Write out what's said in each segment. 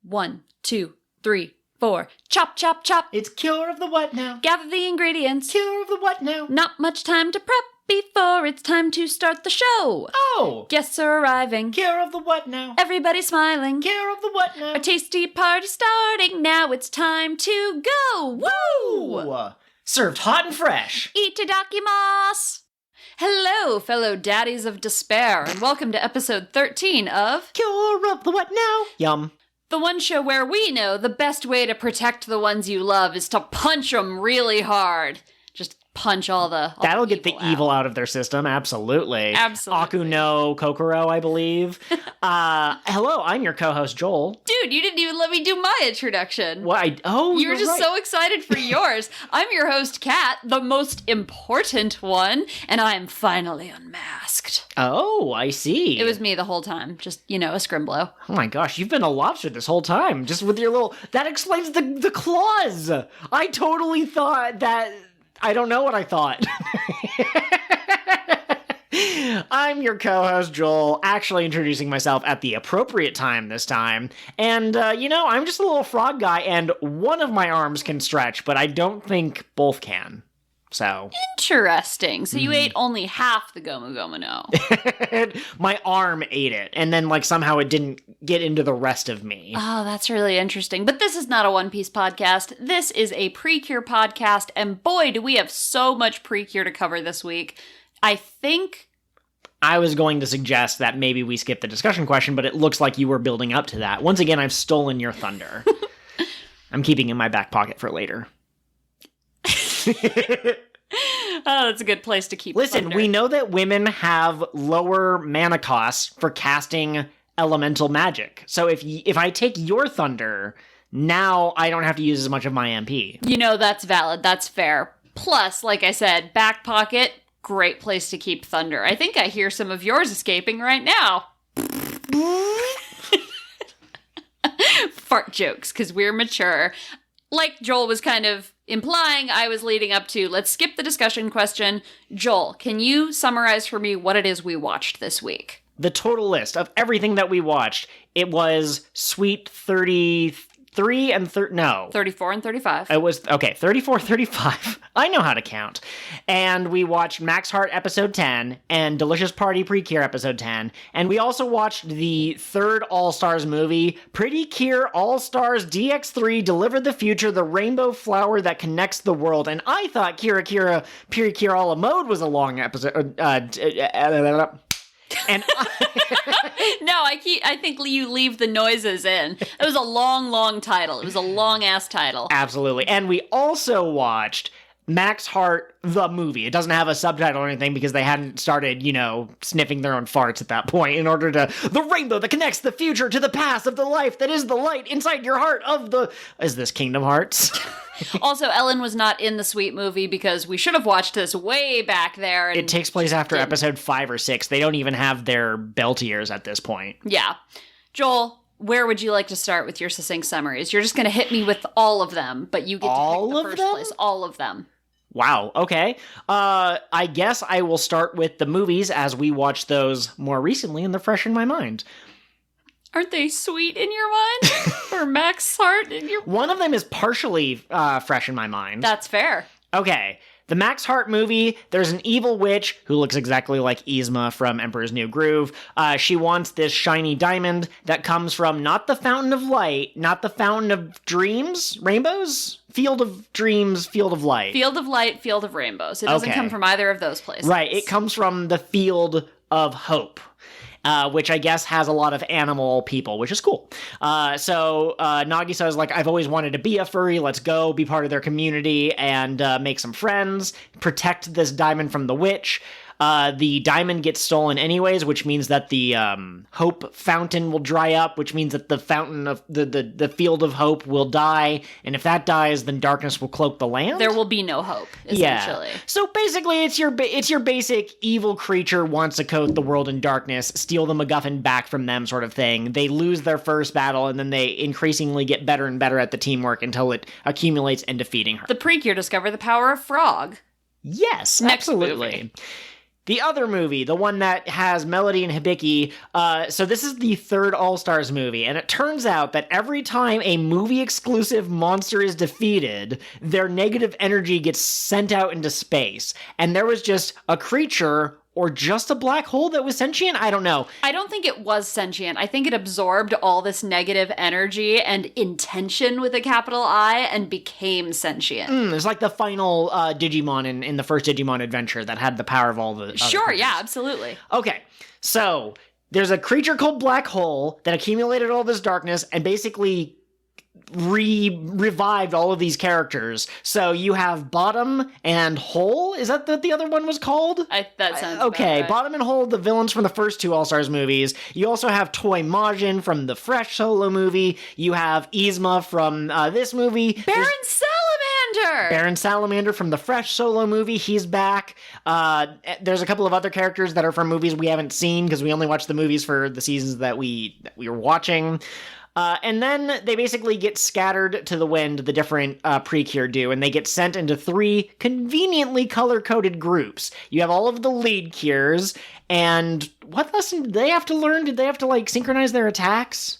1, 2, 3, 4. Chop, chop, chop. It's Cure of the what now? Gather the ingredients. Cure of the what now? Not much time to prep before it's time to start the show. Oh! Guests are arriving. Cure of the what now? Everybody's smiling. Cure of the what now? A tasty party starting. Now it's time to go. Woo! Ooh. Served hot and fresh. Itadakimasu. Hello, fellow daddies of despair, and welcome to episode 13 of Cure of the what now? Yum. the one show where we know the best way to protect the ones you love is to punch them really hard. Just punch all the That'll get the evil out of their system, absolutely. Absolutely. Aku no Kokoro, I believe. Hello, I'm your co-host, Joel. Dude, you didn't even let me do my introduction. What? You were just so excited for yours. I'm your host, Kat, the most important one, and I'm finally unmasked. Oh, I see. It was me the whole time. Just, a scrimblow. Oh my gosh, you've been a lobster this whole time, just with your little... That explains the claws! I totally thought that... I don't know what I thought. I'm your co-host, Joel, actually introducing myself at the appropriate time this time. And, I'm just a little frog guy, and one of my arms can stretch, but I don't think both can. So. Interesting. So you ate only half the Gomu Gomu no. My arm ate it, and then, somehow it didn't get into the rest of me. Oh, that's really interesting. But this is not a One Piece podcast. This is a PreCure podcast, and boy, do we have so much PreCure to cover this week. I think... I was going to suggest that maybe we skip the discussion question, but it looks like you were building up to that. Once again, I've stolen your thunder. I'm keeping it in my back pocket for later. Oh, that's a good place to keep Listen, thunder. We know that women have lower mana costs for casting elemental magic. So if I take your thunder, now I don't have to use as much of my MP. That's valid. That's fair. Plus, like I said, back pocket, great place to keep thunder. I think I hear some of yours escaping right now. Fart jokes, because we're mature. Like Joel was kind of implying, I was leading up to, let's skip the discussion question. Joel, can you summarize for me what it is we watched this week? The total list of everything that we watched, it was Sweet 33 and 34 and 35. It was, 34, 35. I know how to count. And we watched Max Heart episode 10 and Delicious Party PreCure episode 10. And we also watched the third All-Stars movie, PreCure All-Stars DX3 Deliver the Future, the Rainbow Flower That Connects the World. And I thought PreCure a la Mode was a long episode. And No, I think you leave the noises in. It was a long title. It was a long-ass title. Absolutely. And we also watched Max Heart, the movie. It doesn't have a subtitle or anything because they hadn't started, sniffing their own farts at that point in order to... The rainbow that connects the future to the past of the life that is the light inside your heart of the... Is this Kingdom Hearts? Also, Ellen was not in the Sweet movie because we should have watched this way back there. And it takes place after episode 5 or 6. They don't even have their belt ears at this point. Yeah. Joel, where would you like to start with your succinct summaries? You're just going to hit me with all of them, but you get to pick the first place. All of them. Wow, okay. I guess I will start with the movies as we watched those more recently and they're fresh in my mind. Aren't they sweet in your mind? Or Max Heart in your mind? One of them is partially fresh in my mind. That's fair. Okay. The Max Heart movie, there's an evil witch who looks exactly like Izma from Emperor's New Groove. She wants this shiny diamond that comes from not the Fountain of Light, not the Fountain of Dreams, Rainbows? Field of Dreams, Field of Light. Field of Light, Field of Rainbows. It doesn't come from either of those places. Right, it comes from the Field of Hope. Which I guess has a lot of animal people, which is cool. So Nagisa is like, I've always wanted to be a furry. Let's go be part of their community and make some friends, protect this diamond from the witch. The diamond gets stolen anyways, which means that the hope fountain will dry up, which means that the fountain of the field of hope will die. And if that dies, then darkness will cloak the land. There will be no hope, essentially. Yeah. So basically, it's your basic evil creature wants to coat the world in darkness, steal the MacGuffin back from them sort of thing. They lose their first battle, and then they increasingly get better and better at the teamwork until it accumulates in defeating her. The PreCure discover the power of frog. Yes, Next absolutely. movie. The other movie, the one that has Melody and Hibiki, so this is the third All-Stars movie, and it turns out that every time a movie-exclusive monster is defeated, their negative energy gets sent out into space. And there was just a creature or just a black hole that was sentient? I don't know. I don't think it was sentient. I think it absorbed all this negative energy and intention with a capital I and became sentient. It's like the final Digimon in the first Digimon adventure that had the power of all the Sure, yeah, absolutely. Okay, so there's a creature called Black Hole that accumulated all this darkness and basically revived all of these characters. So you have Bottom and Hole. Is that what the other one was called? That sounds okay. Right. Bottom and Hole, the villains from the first two All-Stars movies. You also have Toy Majin from the Fresh solo movie. You have Izma from this movie. Baron Salamander! Baron Salamander from the Fresh solo movie. He's back. There's a couple of other characters that are from movies we haven't seen because we only watched the movies for the seasons that we were watching. And then they basically get scattered to the wind, the different PreCure do, and they get sent into 3 conveniently color-coded groups. You have all of the lead cures, and what lesson did they have to learn? Did they have to, synchronize their attacks?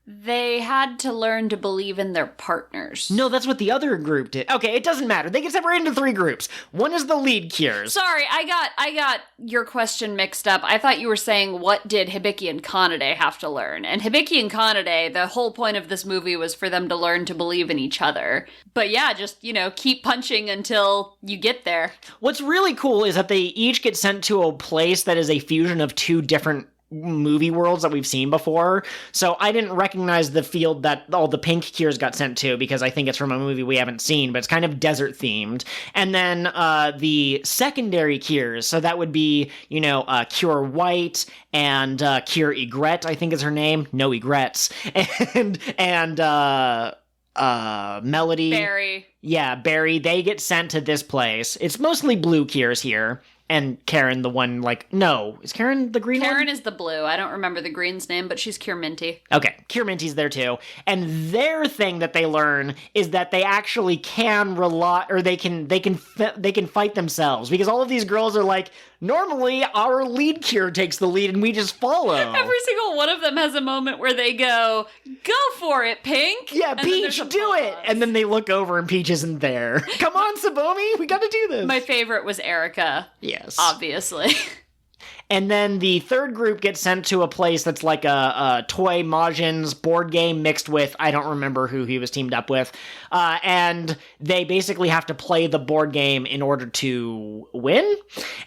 They had to learn to believe in their partners. No, that's what the other group did. Okay, it doesn't matter. They get separated into 3 groups. One is the lead cures. Sorry, I got your question mixed up. I thought you were saying, what did Hibiki and Kanade have to learn? And Hibiki and Kanade, the whole point of this movie was for them to learn to believe in each other. But yeah, just, keep punching until you get there. What's really cool is that they each get sent to a place that is a fusion of 2 different movie worlds that we've seen before. So I didn't recognize the field that all the pink cures got sent to because I think it's from a movie we haven't seen, but it's kind of desert themed. And then the secondary cures, so that would be, Cure White and Cure Egret, I think is her name. No Egrets. And Melody. Barry. Yeah, Barry. They get sent to this place. It's mostly blue cures here. And Karen, the one, no. Is Karen the green one? Karen is the blue. I don't remember the green's name, but she's Cure Minty. Okay, Cure Minty's there too. And their thing that they learn is that they actually can rely, or they can fight themselves. Because all of these girls are like, normally our lead cure takes the lead and we just follow. Every single one of them has a moment where they go for it, Pink! Yeah, and Peach, do it! And then they look over and Peach isn't there. Come on, Sabomi, we gotta do this. My favorite was Erika. Yes. Obviously. And then the third group gets sent to a place that's like a Toy Majin's board game mixed with, I don't remember who he was teamed up with. And they basically have to play the board game in order to win.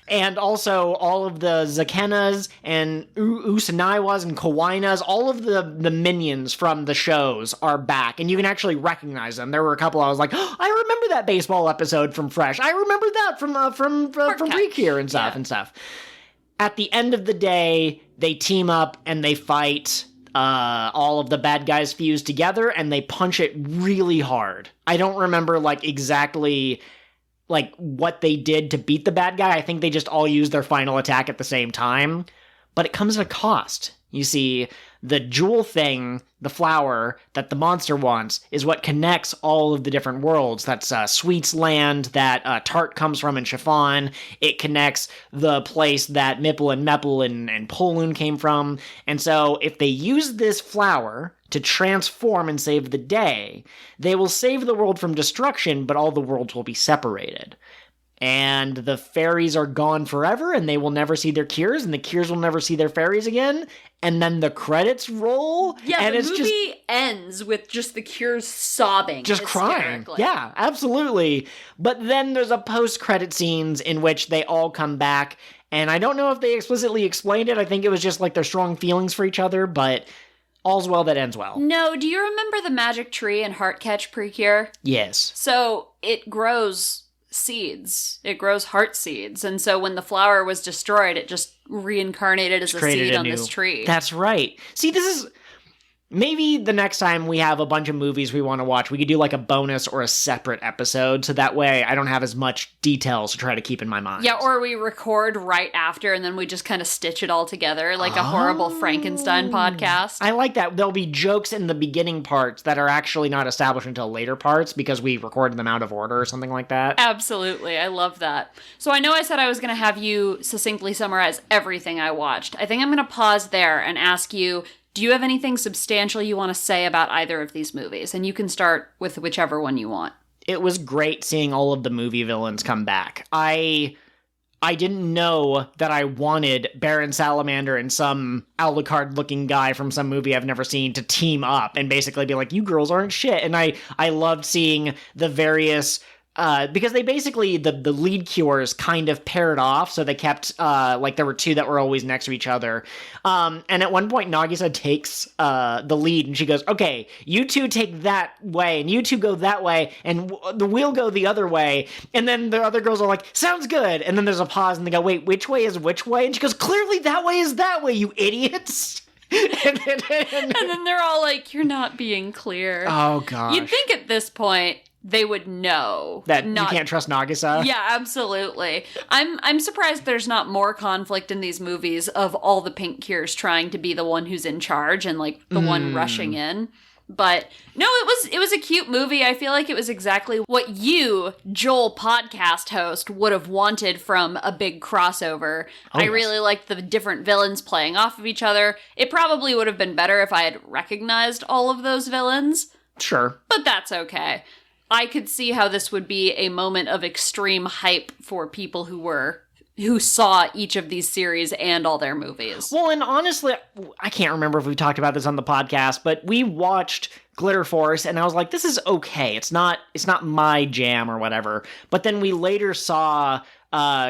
And also all of the Zakenas and Usanaiwas and Kawainas, all of the minions from the shows are back. And you can actually recognize them. There were a couple I was like, oh, I remember that baseball episode from Fresh. I remember that from PreCure and stuff. At the end of the day, they team up and they fight. All of the bad guys fuse together and they punch it really hard. I don't remember exactly what they did to beat the bad guy. I think they just all used their final attack at the same time. But it comes at a cost. You see, the jewel thing, the flower that the monster wants, is what connects all of the different worlds. That's Sweets Land, that Tart comes from in Chiffon. It connects the place that Mipple and Meppel and Poloon came from. And so if they use this flower to transform and save the day, they will save the world from destruction, but all the worlds will be separated. And the fairies are gone forever, and they will never see their cures, and the cures will never see their fairies again. And then the credits roll. Yeah, and the movie ends with just the cures sobbing. Just crying. Yeah, absolutely. But then there's a post-credit scenes in which they all come back. And I don't know if they explicitly explained it. I think it was just their strong feelings for each other, but all's well that ends well. No, do you remember the magic tree in Heartcatch PreCure? Yes. So it grows seeds. It grows heart seeds. And so when the flower was destroyed, it just reincarnated as a seed on this tree. That's right. See, this Maybe the next time we have a bunch of movies we want to watch, we could do like a bonus or a separate episode, so that way I don't have as much details to try to keep in my mind. Yeah, or we record right after and then we just kind of stitch it all together like a horrible Frankenstein podcast. I like that. There'll be jokes in the beginning parts that are actually not established until later parts because we recorded them out of order or something like that. Absolutely. I love that. So I know I said I was going to have you succinctly summarize everything I watched. I think I'm going to pause there and ask you, do you have anything substantial you want to say about either of these movies? And you can start with whichever one you want. It was great seeing all of the movie villains come back. I didn't know that I wanted Baron Salamander and some Alucard-looking guy from some movie I've never seen to team up and basically be like, you girls aren't shit. And I loved seeing the various... because they basically, the lead cures kind of paired off, so they kept, like, there were two that were always next to each other. And at one point, Nagisa takes the lead, and she goes, okay, you two take that way, and you two go that way, and we'll go the other way. And then the other girls are like, sounds good. And then there's a pause, and they go, wait, which way is which way? And she goes, clearly that way is that way, you idiots. And then they're all like, you're not being clear. Oh, gosh. You'd think at this point... they would know that you can't trust Nagisa. Yeah, absolutely. I'm surprised there's not more conflict in these movies of all the pink cures trying to be the one who's in charge and like the one rushing in. But no, it was a cute movie. I feel like it was exactly what you, Joel podcast host, would have wanted from a big crossover. Oh, I really liked the different villains playing off of each other. It probably would have been better if I had recognized all of those villains. Sure. But that's okay. I could see how this would be a moment of extreme hype for people who saw each of these series and all their movies. Well, and honestly, I can't remember if we talked about this on the podcast, but we watched Glitter Force, and I was like, this is okay. It's not my jam or whatever. But then we later saw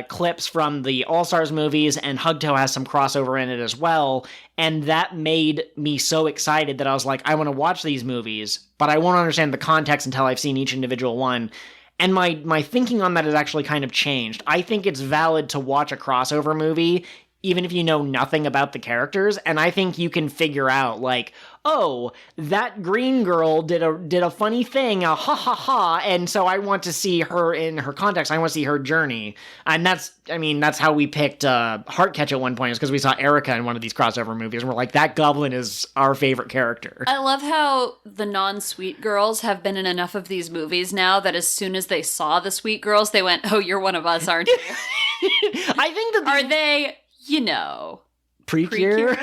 clips from the All-Stars movies, and Hugto has some crossover in it as well, and that made me so excited that I was like, I want to watch these movies, but I won't understand the context until I've seen each individual one. And my thinking on that has actually kind of changed. I think it's valid to watch a crossover movie even if you know nothing about the characters, and I think you can figure out, like, oh, that green girl did a funny thing, a ha ha ha, and so I want to see her in her context, I want to see her journey. And that's how we picked Heartcatch at one point, is because we saw Erika in one of these crossover movies, and we're like, that goblin is our favorite character. I love how the non-sweet girls have been in enough of these movies now that as soon as they saw the sweet girls, they went, oh, you're one of us, aren't you? I think that... Are they... You know. PreCure?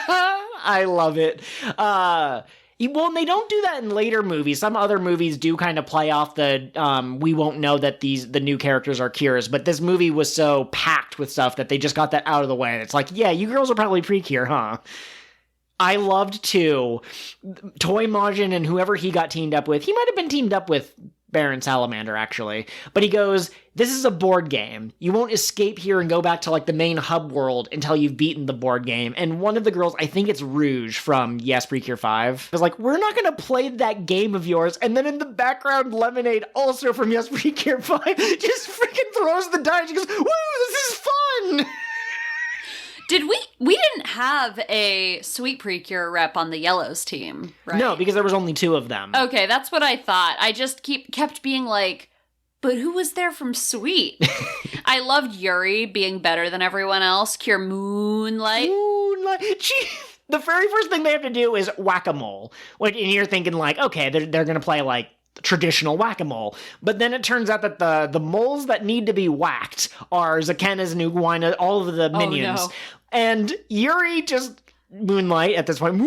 I love it. Well, and they don't do that in later movies. Some other movies do kind of play off the, we won't know that the new characters are cures, but this movie was so packed with stuff that they just got that out of the way. It's like, yeah, you girls are probably PreCure, huh? I loved, too, Toy Majin and whoever he got teamed up with. He might have been teamed up with Baron Salamander, actually. But he goes, this is a board game. You won't escape here and go back to, like, the main hub world until you've beaten the board game. And one of the girls, I think it's Rouge from Yes, PreCure 5, was like, we're not going to play that game of yours. And then in the background, Lemonade, also from Yes, PreCure 5, just freaking throws the die. She goes, woo, this is fun! We didn't have a Sweet PreCure rep on the Yellows team, right? No, because there was only 2 of them. Okay, that's what I thought. I just kept being like, but who was there from Sweet? I loved Yuri being better than everyone else. Cure Moonlight. The very first thing they have to do is whack-a-mole. And you're thinking, like, okay, they're going to play, like, traditional whack-a-mole. But then it turns out that the moles that need to be whacked are Zakenas and Uguina, all of the minions. Oh, no. And Yuri just... Moonlight, at this point,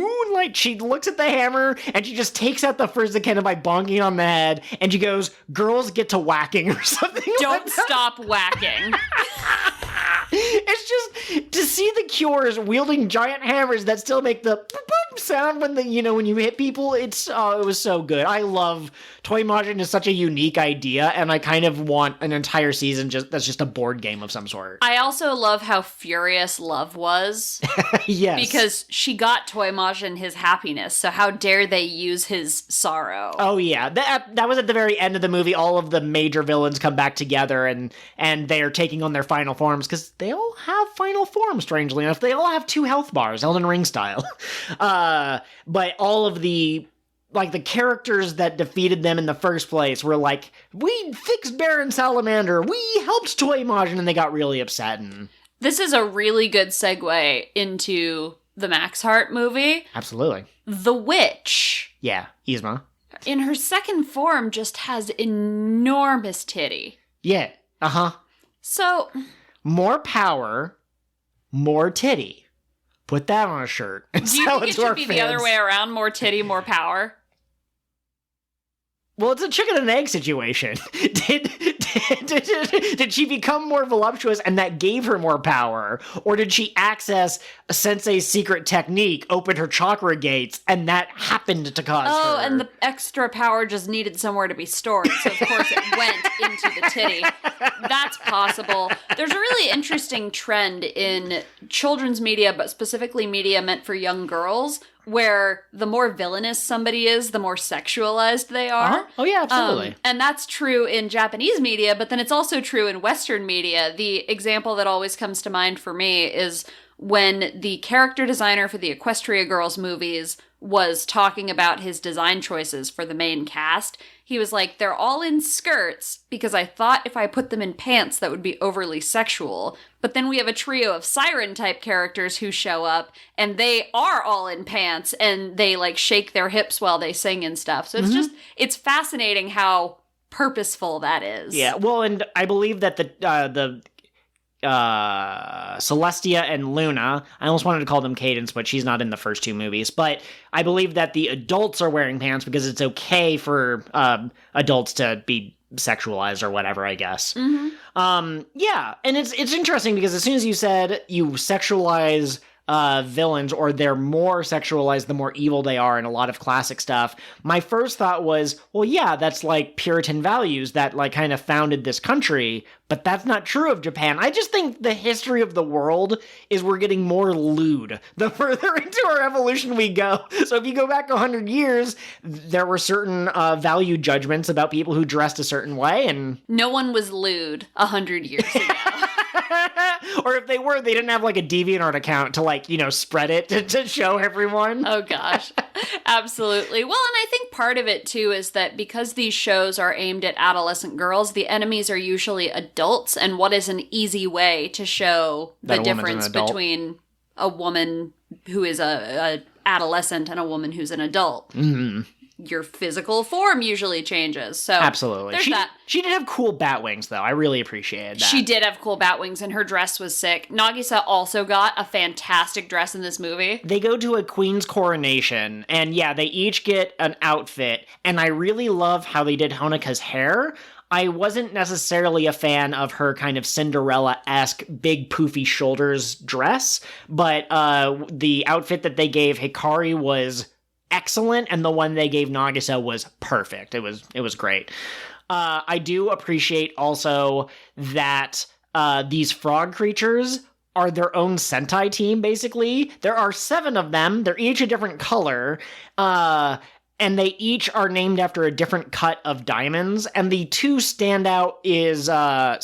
she looks at the hammer, and she just takes out the first Zakena by bonking on the head, and she goes, girls get to whacking, or something Don't like that. stop whacking. It's just to see the Cures wielding giant hammers that still make the boop sound when when you hit people. It was so good. I love Toy Majin is such a unique idea, and I kind of want an entire season that's just a board game of some sort. I also love how furious Love was. Yes, because she got Toy Majin his happiness. So how dare they use his sorrow? Oh yeah, that was at the very end of the movie. All of the major villains come back together, and they are taking on their final forms because they all have final forms, strangely enough. They all have 2 health bars, Elden Ring style. But all of the characters that defeated them in the first place were like, we fixed Baron Salamander, we helped Toy Majin, and they got really upset. And this is a really good segue into the Max Heart movie. Absolutely. The witch. Yeah, Izma. In her second form just has enormous titty. Yeah, uh-huh. So... more power, more titty. Put that on a shirt. Do you think it should be the other way around? More titty, more power? Well, it's a chicken and egg situation. Did she become more voluptuous and that gave her more power? Or did she access a sensei's secret technique, open her chakra gates, and that happened to cause her? Oh, and the extra power just needed somewhere to be stored, so of course it went into the titty. That's possible. There's a really interesting trend in children's media, but specifically media meant for young girls, where the more villainous somebody is, the more sexualized they are. Uh-huh. Oh, yeah, absolutely. And that's true in Japanese media, but then it's also true in Western media. The example that always comes to mind for me is when the character designer for the Equestria Girls movies was talking about his design choices for the main cast. He was like, they're all in skirts because I thought if I put them in pants that would be overly sexual. But then we have a trio of siren-type characters who show up, and they are all in pants, and they, like, shake their hips while they sing and stuff. So it's just, it's fascinating how purposeful that is. Yeah, well, and I believe that the Celestia and Luna, I almost wanted to call them Cadence, but she's not in the first two movies, but I believe that the adults are wearing pants because it's okay for adults to be sexualized or whatever, I guess. Yeah, and it's interesting because as soon as you said you sexualize villains, or they're more sexualized the more evil they are in a lot of classic stuff, my first thought was, well, yeah, that's like Puritan values that like kind of founded this country, but that's not true of Japan. I just think the history of the world is we're getting more lewd the further into our evolution we go. So if you go back 100 years, there were certain value judgments about people who dressed a certain way, and no one was lewd 100 years ago. Or if they were, they didn't have like a DeviantArt account to like, you know, spread it to show everyone. Oh gosh, absolutely. Well, and I think part of it too is that because these shows are aimed at adolescent girls, the enemies are usually adults, and what is an easy way to show the difference between a woman who is a adolescent and a woman who's an adult? Your physical form usually changes. So absolutely. There's that. She did have cool bat wings, though. I really appreciated that. She did have cool bat wings, and her dress was sick. Nagisa also got a fantastic dress in this movie. They go to a queen's coronation, and yeah, they each get an outfit, and I really love how they did Honoka's hair. I wasn't necessarily a fan of her kind of Cinderella-esque big poofy shoulders dress, but the outfit that they gave Hikari was excellent, and the one they gave Nagisa was perfect. It was great. I do appreciate also that these frog creatures are their own Sentai team, basically. There are 7 of them. They're each a different color. And they each are named after a different cut of diamonds. And the 2 standout is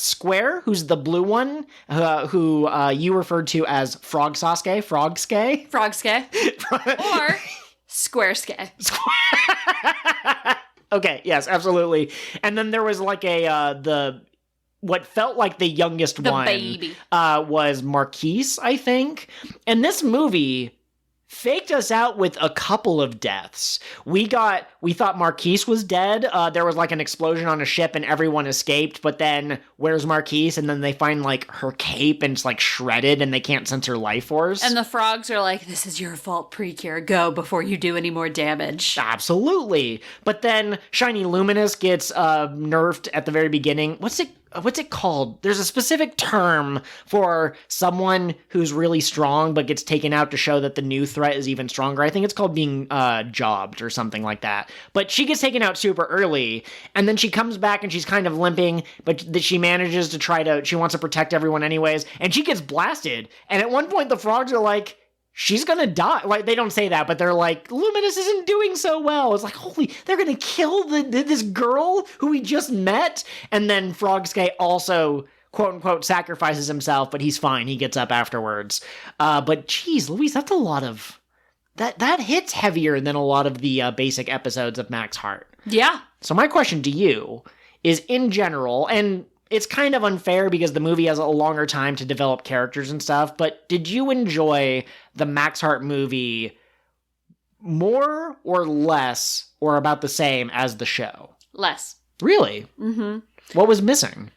Square, who's the blue one, who you referred to as Frog Sasuke. Frogske. Or Squareske. Okay, yes, absolutely. And then there was like what felt like the youngest one. The baby. Was Marquise, I think. And this movie faked us out with a couple of deaths. We thought Marquise was dead. There was like an explosion on a ship and everyone escaped, but then where's Marquise? And then they find like her cape and it's like shredded and they can't sense her life force. And the frogs are like, this is your fault, PreCure. Go before you do any more damage. Absolutely. But then Shiny Luminous gets nerfed at the very beginning. What's it called? There's a specific term for someone who's really strong but gets taken out to show that the new threat is even stronger. I think it's called being jobbed or something like that. But she gets taken out super early, and then she comes back and she's kind of limping, but she manages to she wants to protect everyone anyways, and she gets blasted. And at one point the frogs are like, she's gonna die. Like, they don't say that, but they're like, Luminous isn't doing so well. It's like, holy, they're gonna kill this girl who we just met? And then Frogske also, quote unquote, sacrifices himself, but he's fine. He gets up afterwards. But geez, Louise, that's a lot of that hits heavier than a lot of the basic episodes of Max Heart. Yeah. So my question to you is, in general, and it's kind of unfair because the movie has a longer time to develop characters and stuff, but did you enjoy the Max Heart movie more or less or about the same as the show? Less. Really? Mm-hmm. What was missing?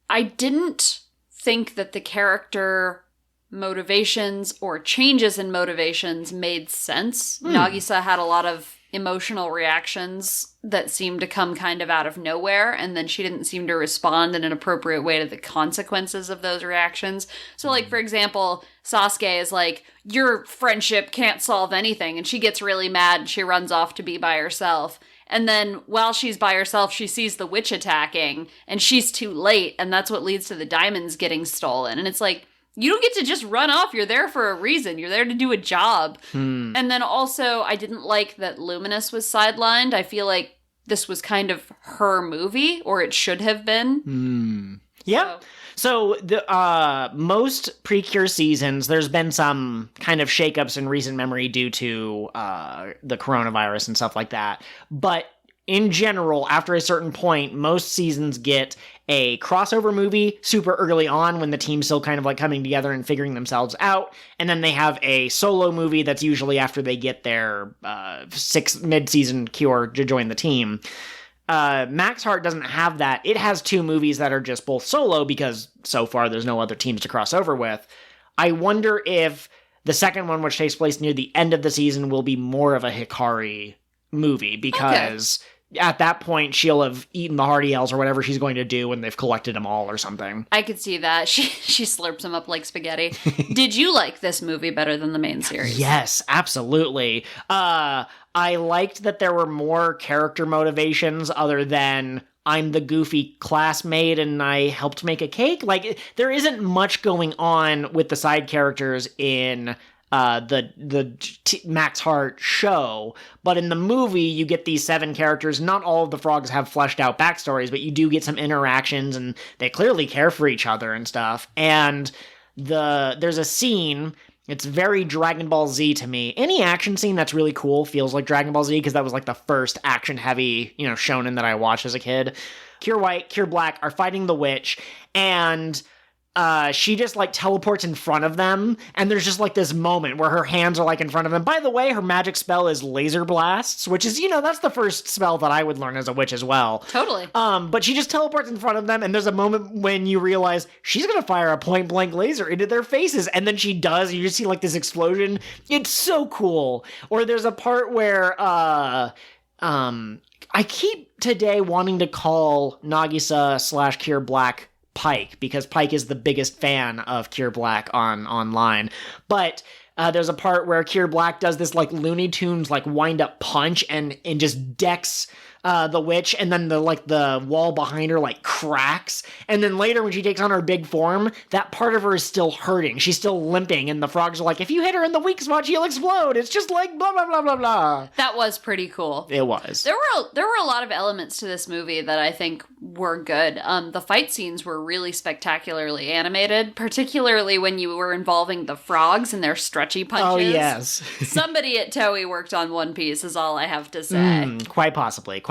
I didn't think that the character motivations or changes in motivations made sense. Nagisa had a lot of emotional reactions that seemed to come kind of out of nowhere, and then she didn't seem to respond in an appropriate way to the consequences of those reactions. So, like, for example, Sasuke is like, your friendship can't solve anything, and she gets really mad and she runs off to be by herself. And then while she's by herself, she sees the witch attacking, and she's too late, and that's what leads to the diamonds getting stolen. And it's like, you don't get to just run off. You're there for a reason. You're there to do a job. And then also, I didn't like that Luminous was sidelined. I feel like this was kind of her movie, or it should have been. Yeah. So the most PreCure seasons, there's been some kind of shakeups in recent memory due to the coronavirus and stuff like that. But in general, after a certain point, most seasons get a crossover movie super early on when the team's still kind of like coming together and figuring themselves out. And then they have a solo movie that's usually after they get their mid-season cure to join the team. Max Heart doesn't have that. It has two movies that are just both solo because so far there's no other teams to cross over with. I wonder if the second one, which takes place near the end of the season, will be more of a Hikari movie because at that point she'll have eaten the Hardy Elves or whatever she's going to do when they've collected them all or something. I could see that. She slurps them up like spaghetti. Did you like this movie better than the main series? Yes, absolutely. I liked that there were more character motivations other than I'm the goofy classmate and I helped make a cake. Like, there isn't much going on with the side characters in the Max Heart show, but in the movie you get these 7 characters. Not all of the frogs have fleshed out backstories, but you do get some interactions and they clearly care for each other and stuff. And there's a scene, it's very Dragon Ball Z to me. Any action scene that's really cool feels like Dragon Ball Z because that was like the first action heavy, shonen that I watched as a kid. Cure White, Cure Black are fighting the witch, and she just like teleports in front of them, and there's just like this moment where her hands are like in front of them. By the way, her magic spell is laser blasts, which is, that's the first spell that I would learn as a witch as well. Totally. But she just teleports in front of them, and there's a moment when you realize she's gonna fire a point blank laser into their faces, and then she does, and you just see like this explosion. It's so cool. Or there's a part where I keep today wanting to call Nagisa / Cure Black Pike, because Pike is the biggest fan of Cure Black online. But there's a part where Cure Black does this like Looney Tunes like wind up punch and just decks the witch, and then the wall behind her like cracks, and then later when she takes on her big form, that part of her is still hurting. She's still limping, and the frogs are like, if you hit her in the weak spot, she'll explode. It's just like blah blah blah blah blah. That was pretty cool. It was. There were a lot of elements to this movie that I think were good. The fight scenes were really spectacularly animated, particularly when you were involving the frogs and their stretchy punches. Oh yes. Somebody at Toei worked on One Piece is all I have to say. Quite possibly.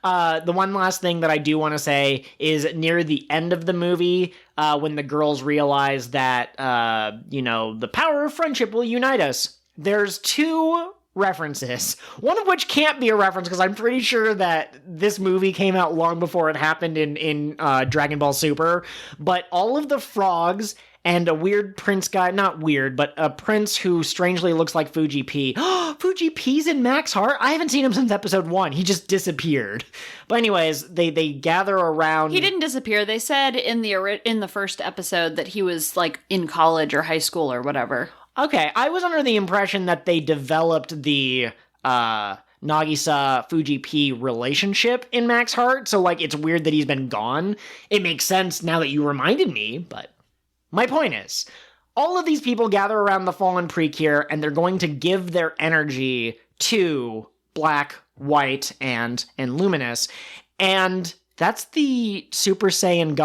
The one last thing that I do want to say is near the end of the movie, when the girls realize that, the power of friendship will unite us, there's 2 references, one of which can't be a reference because I'm pretty sure that this movie came out long before it happened in Dragon Ball Super, but all of the frogs and a weird prince guy, not weird, but a prince who strangely looks like Fuji P. Fuji P's in Max Heart? I haven't seen him since episode 1. He just disappeared. But anyways, they gather around. He didn't disappear. They said in the first episode that he was like in college or high school or whatever. Okay, I was under the impression that they developed the Nagisa Fuji P relationship in Max Heart, so like it's weird that he's been gone. It makes sense now that you reminded me, but my point is, all of these people gather around the fallen PreCure, and they're going to give their energy to Black, White, and Luminous, and that's the Super Saiyan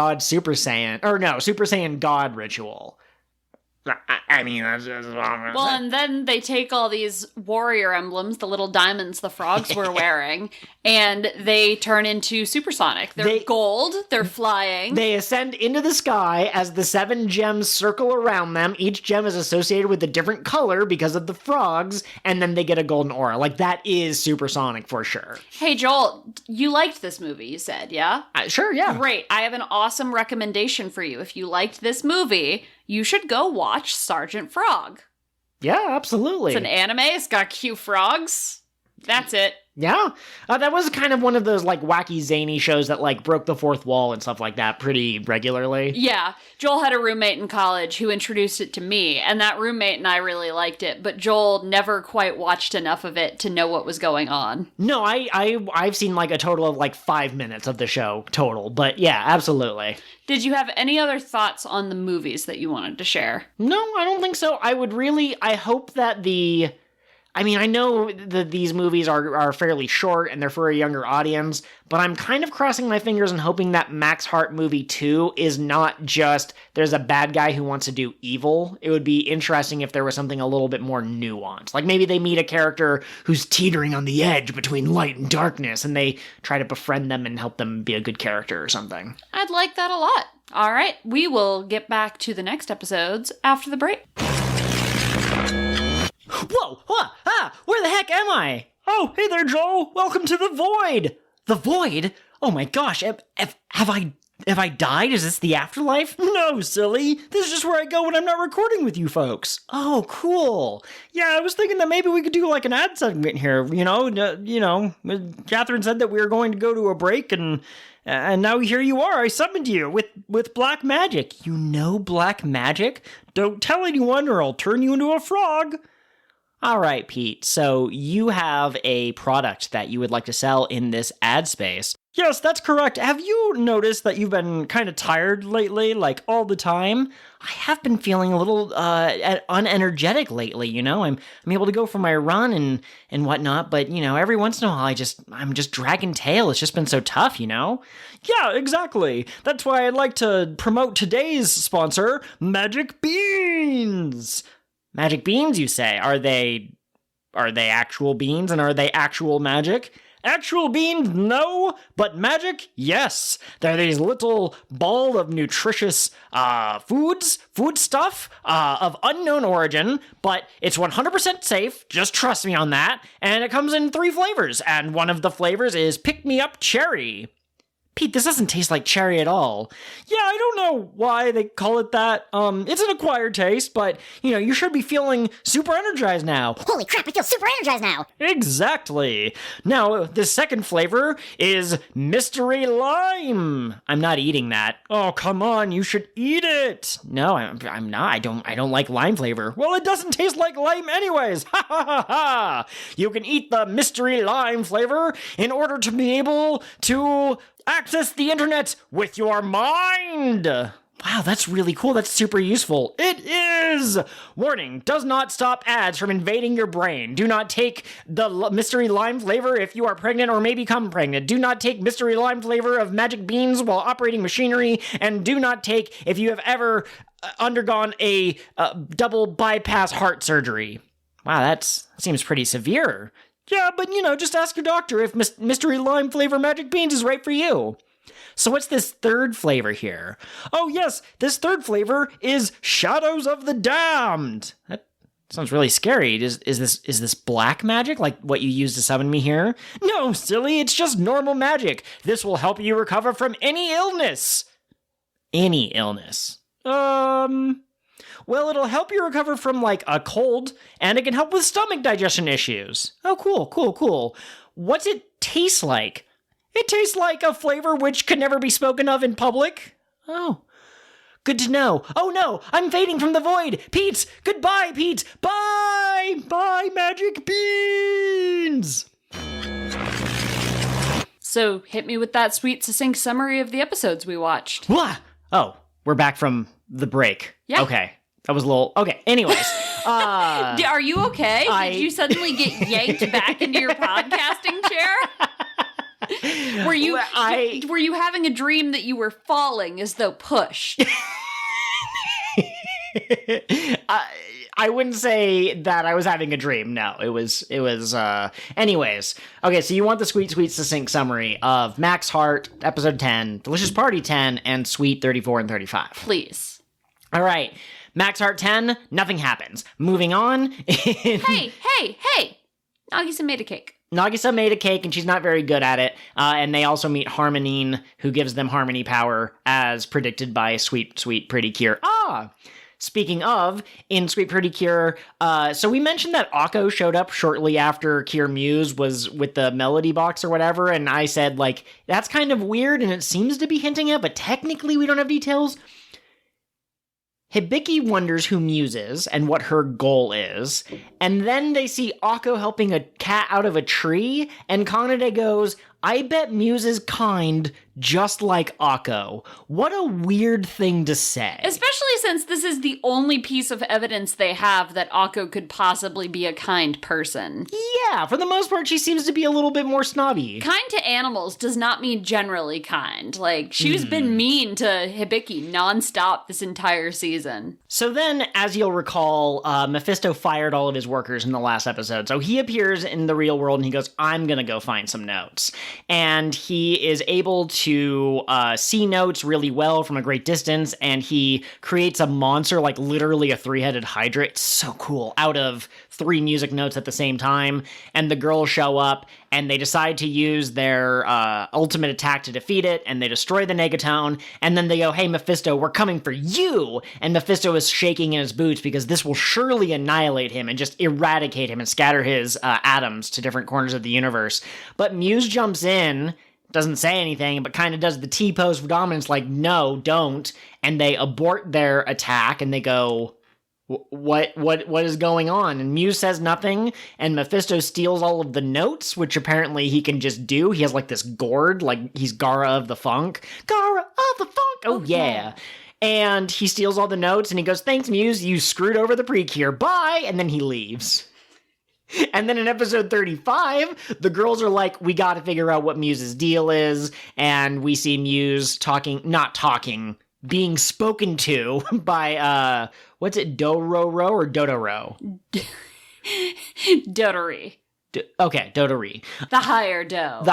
God ritual. I mean, that's just wrong. Well, and then they take all these warrior emblems, the little diamonds the frogs were wearing, and they turn into supersonic. They're gold, they're flying. They ascend into the sky as the 7 gems circle around them. Each gem is associated with a different color because of the frogs, and then they get a golden aura. Like, that is supersonic for sure. Hey, Joel, you liked this movie, you said, yeah? Sure, yeah. Great. I have an awesome recommendation for you. If you liked this movie, you should go watch Sergeant Frog. Yeah, absolutely. It's an anime. It's got cute frogs. That's it. Yeah. That was kind of one of those, like, wacky, zany shows that, like, broke the fourth wall and stuff like that pretty regularly. Yeah. Joel had a roommate in college who introduced it to me, and that roommate and I really liked it, but Joel never quite watched enough of it to know what was going on. No, I've seen, like, a total of, like, 5 minutes of the show total, but yeah, absolutely. Did you have any other thoughts on the movies that you wanted to share? No, I don't think so. I hope that I know that these movies are fairly short and they're for a younger audience, but I'm kind of crossing my fingers and hoping that Max Heart movie 2 is not just there's a bad guy who wants to do evil. It would be interesting if there was something a little bit more nuanced. Like maybe they meet a character who's teetering on the edge between light and darkness and they try to befriend them and help them be a good character or something. I'd like that a lot. All right, we will get back to the next episodes after the break. Whoa! Where the heck am I? Oh, hey there, Joel. Welcome to the Void. The Void? Oh my gosh! Have I died? Is this the afterlife? No, silly. This is just where I go when I'm not recording with you folks. Oh, cool. Yeah, I was thinking that maybe we could do like an ad segment here. Catherine said that we were going to go to a break, and now here you are. I summoned you with black magic. You know black magic? Don't tell anyone, or I'll turn you into a frog. All right, Pete, so you have a product that you would like to sell in this ad space. Yes, that's correct. Have you noticed that you've been kind of tired lately, like all the time? I have been feeling a little unenergetic lately, I'm able to go for my run and whatnot, but, every once in a while I'm just dragging tail. It's just been so tough, Yeah, exactly. That's why I'd like to promote today's sponsor, Magic Beans. Magic beans, you say? Are they actual beans, and are they actual magic? Actual beans, no, but magic, yes. They're these little ball of nutritious food stuff of unknown origin, but it's 100% safe, just trust me on that, and it comes in 3 flavors, and one of the flavors is Pick Me Up Cherry. Pete, this doesn't taste like cherry at all. Yeah, I don't know why they call it that. It's an acquired taste, but, you should be feeling super energized now. Holy crap, I feel super energized now. Exactly. Now, the second flavor is Mystery Lime. I'm not eating that. Oh, come on, you should eat it. No, I'm not. I don't like lime flavor. Well, it doesn't taste like lime anyways. Ha ha ha ha. You can eat the Mystery Lime flavor in order to be able to access the internet with your mind! Wow, that's really cool. That's super useful. It is! Warning, does not stop ads from invading your brain. Do not take the mystery lime flavor if you are pregnant or may become pregnant. Do not take mystery lime flavor of magic beans while operating machinery. And do not take if you have ever undergone a double bypass heart surgery. Wow, that seems pretty severe. Yeah, but, just ask your doctor if mystery lime flavor magic beans is right for you. So what's this third flavor here? Oh, yes, this third flavor is Shadows of the Damned. That sounds really scary. Is this black magic, like what you used to summon me here? No, silly, it's just normal magic. This will help you recover from any illness. Any illness. Well, it'll help you recover from, like, a cold, and it can help with stomach digestion issues. Oh, cool. What's it taste like? It tastes like a flavor which can never be spoken of in public. Oh, good to know. Oh, no, I'm fading from the void. Pete, goodbye, Pete. Bye! Bye, Magic Beans! So, hit me with that sweet, succinct summary of the episodes we watched. What? Oh, we're back from the break. Yeah. Okay. That was a little... Okay, anyways. Are you okay? Did you suddenly get yanked back into your podcasting chair? Were you having a dream that you were falling as though pushed? I wouldn't say that I was having a dream. No, it was, anyways. Okay, so you want the sweet, succinct summary of Max Heart, episode 10, Delicious Party 10, and Sweet 34 and 35. Please. All right. Max Heart 10, nothing happens. Moving on. Hey! Nagisa made a cake. Nagisa made a cake, and she's not very good at it. And they also meet Harmonine, who gives them harmony power, as predicted by Sweet, Pretty Cure. Speaking of, in Sweet Pretty Cure, so we mentioned that Akko showed up shortly after Cure Muse was with the melody box or whatever, and I said, like, that's kind of weird, and it seems to be hinting at, but technically we don't have details. Hibiki wonders who Muse is and what her goal is, and then they see Akko helping a cat out of a tree, and Kanade goes, I bet Muse is kind, just like Akko. What a weird thing to say. Especially since this is the only piece of evidence they have that Akko could possibly be a kind person. Yeah, for the most part, she seems to be a little bit more snobby. Kind to animals does not mean generally kind. Like, she's been mean to Hibiki nonstop this entire season. So then, as you'll recall, Mephisto fired all of his workers in the last episode. So he appears in the real world and he goes, I'm gonna go find some notes. And he is able to see notes really well from a great distance, and he creates a monster, like literally a three-headed Hydra. It's so cool, out of 3 music notes at the same time, and the girls show up, and they decide to use their ultimate attack to defeat it, and they destroy the negatone, and then they go, hey, Mephisto, we're coming for you! And Mephisto is shaking in his boots because this will surely annihilate him and just eradicate him and scatter his atoms to different corners of the universe. But Muse jumps in, doesn't say anything, but kind of does the T-pose for dominance, like, no, don't, and they abort their attack, and they go, what is going on? And Muse says nothing, and Mephisto steals all of the notes, which apparently he can just do. He has, like, this gourd, like, he's Gara of the Funk. Gara of the Funk! Oh, yeah. And he steals all the notes, and he goes, thanks, Muse, you screwed over the PreCure, bye! And then he leaves. And then in episode 35, the girls are like, we gotta figure out what Muse's deal is, and we see Muse being spoken to by, what's it, Dororo or Dodoro? Dottery. Okay, Dodori. The higher dough.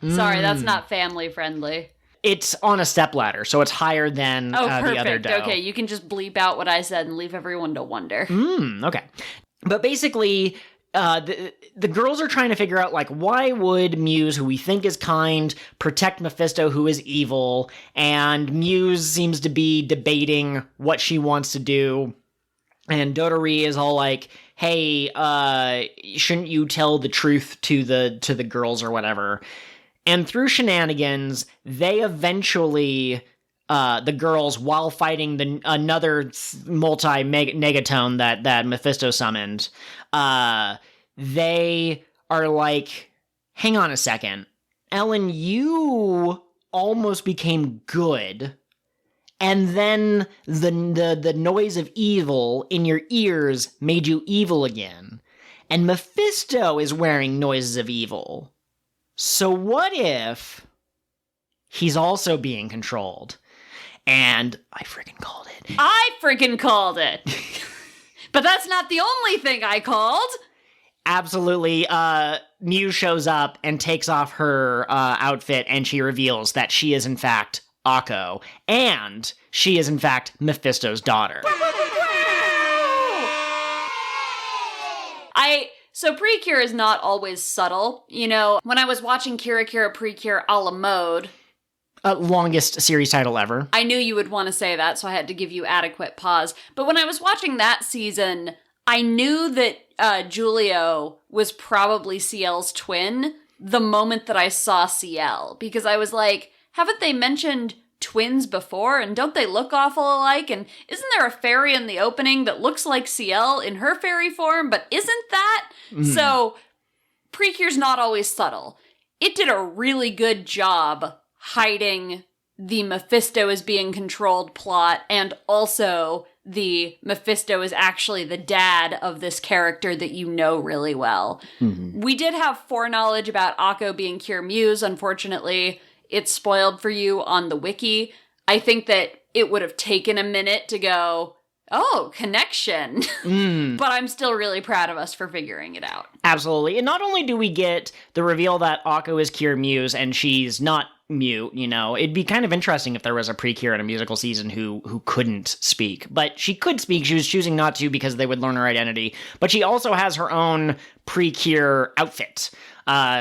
Sorry, that's not family friendly. It's on a stepladder, so it's higher than the other dough. Okay, you can just bleep out what I said and leave everyone to wonder. Okay. But basically, the girls are trying to figure out, like, why would Muse, who we think is kind, protect Mephisto, who is evil, and Muse seems to be debating what she wants to do, and Dodori is all like, hey, shouldn't you tell the truth to the girls or whatever? And through shenanigans, they eventually... the girls, while fighting another multi-negatone that Mephisto summoned, they are like, hang on a second, Ellen, you almost became good, and then the noise of evil in your ears made you evil again, and Mephisto is wearing noises of evil. So what if he's also being controlled? And I freaking called it. But that's not the only thing I called. Absolutely. Muse shows up and takes off her outfit, and she reveals that she is in fact Akko, and she is in fact Mephisto's daughter. So PreCure is not always subtle. You know, when I was watching Kira PreCure a la mode... longest series title ever. I knew you would want to say that, so I had to give you adequate pause. But when I was watching that season, I knew that Giulio was probably CL's twin the moment that I saw CL. Because I was like, haven't they mentioned twins before? And don't they look awful alike? And isn't there a fairy in the opening that looks like CL in her fairy form, but isn't that? So PreCure's not always subtle. It did a really good job hiding the Mephisto is being controlled plot, and also the Mephisto is actually the dad of this character that you know really well. We did have foreknowledge about Akko being Cure Muse. Unfortunately, it's spoiled for you on the wiki. I think that it would have taken a minute to go, oh, connection. But I'm still really proud of us for figuring it out. Absolutely. And not only do we get the reveal that Akko is Cure Muse and she's not mute, it'd be kind of interesting if there was a PreCure in a musical season who couldn't speak. But she could speak. She was choosing not to because they would learn her identity. But she also has her own PreCure outfit.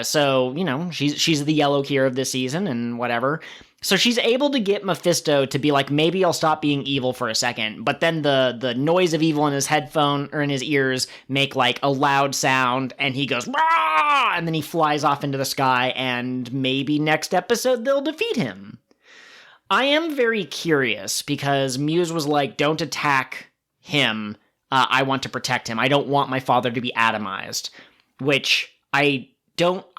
So, she's the yellow Cure of this season and whatever. So she's able to get Mephisto to be like, maybe I'll stop being evil for a second. But then the noise of evil in his headphone or in his ears make like a loud sound and he goes, "Rah!" And then he flies off into the sky and maybe next episode they'll defeat him. I am very curious because Muse was like, don't attack him. I want to protect him. I don't want my father to be atomized, which I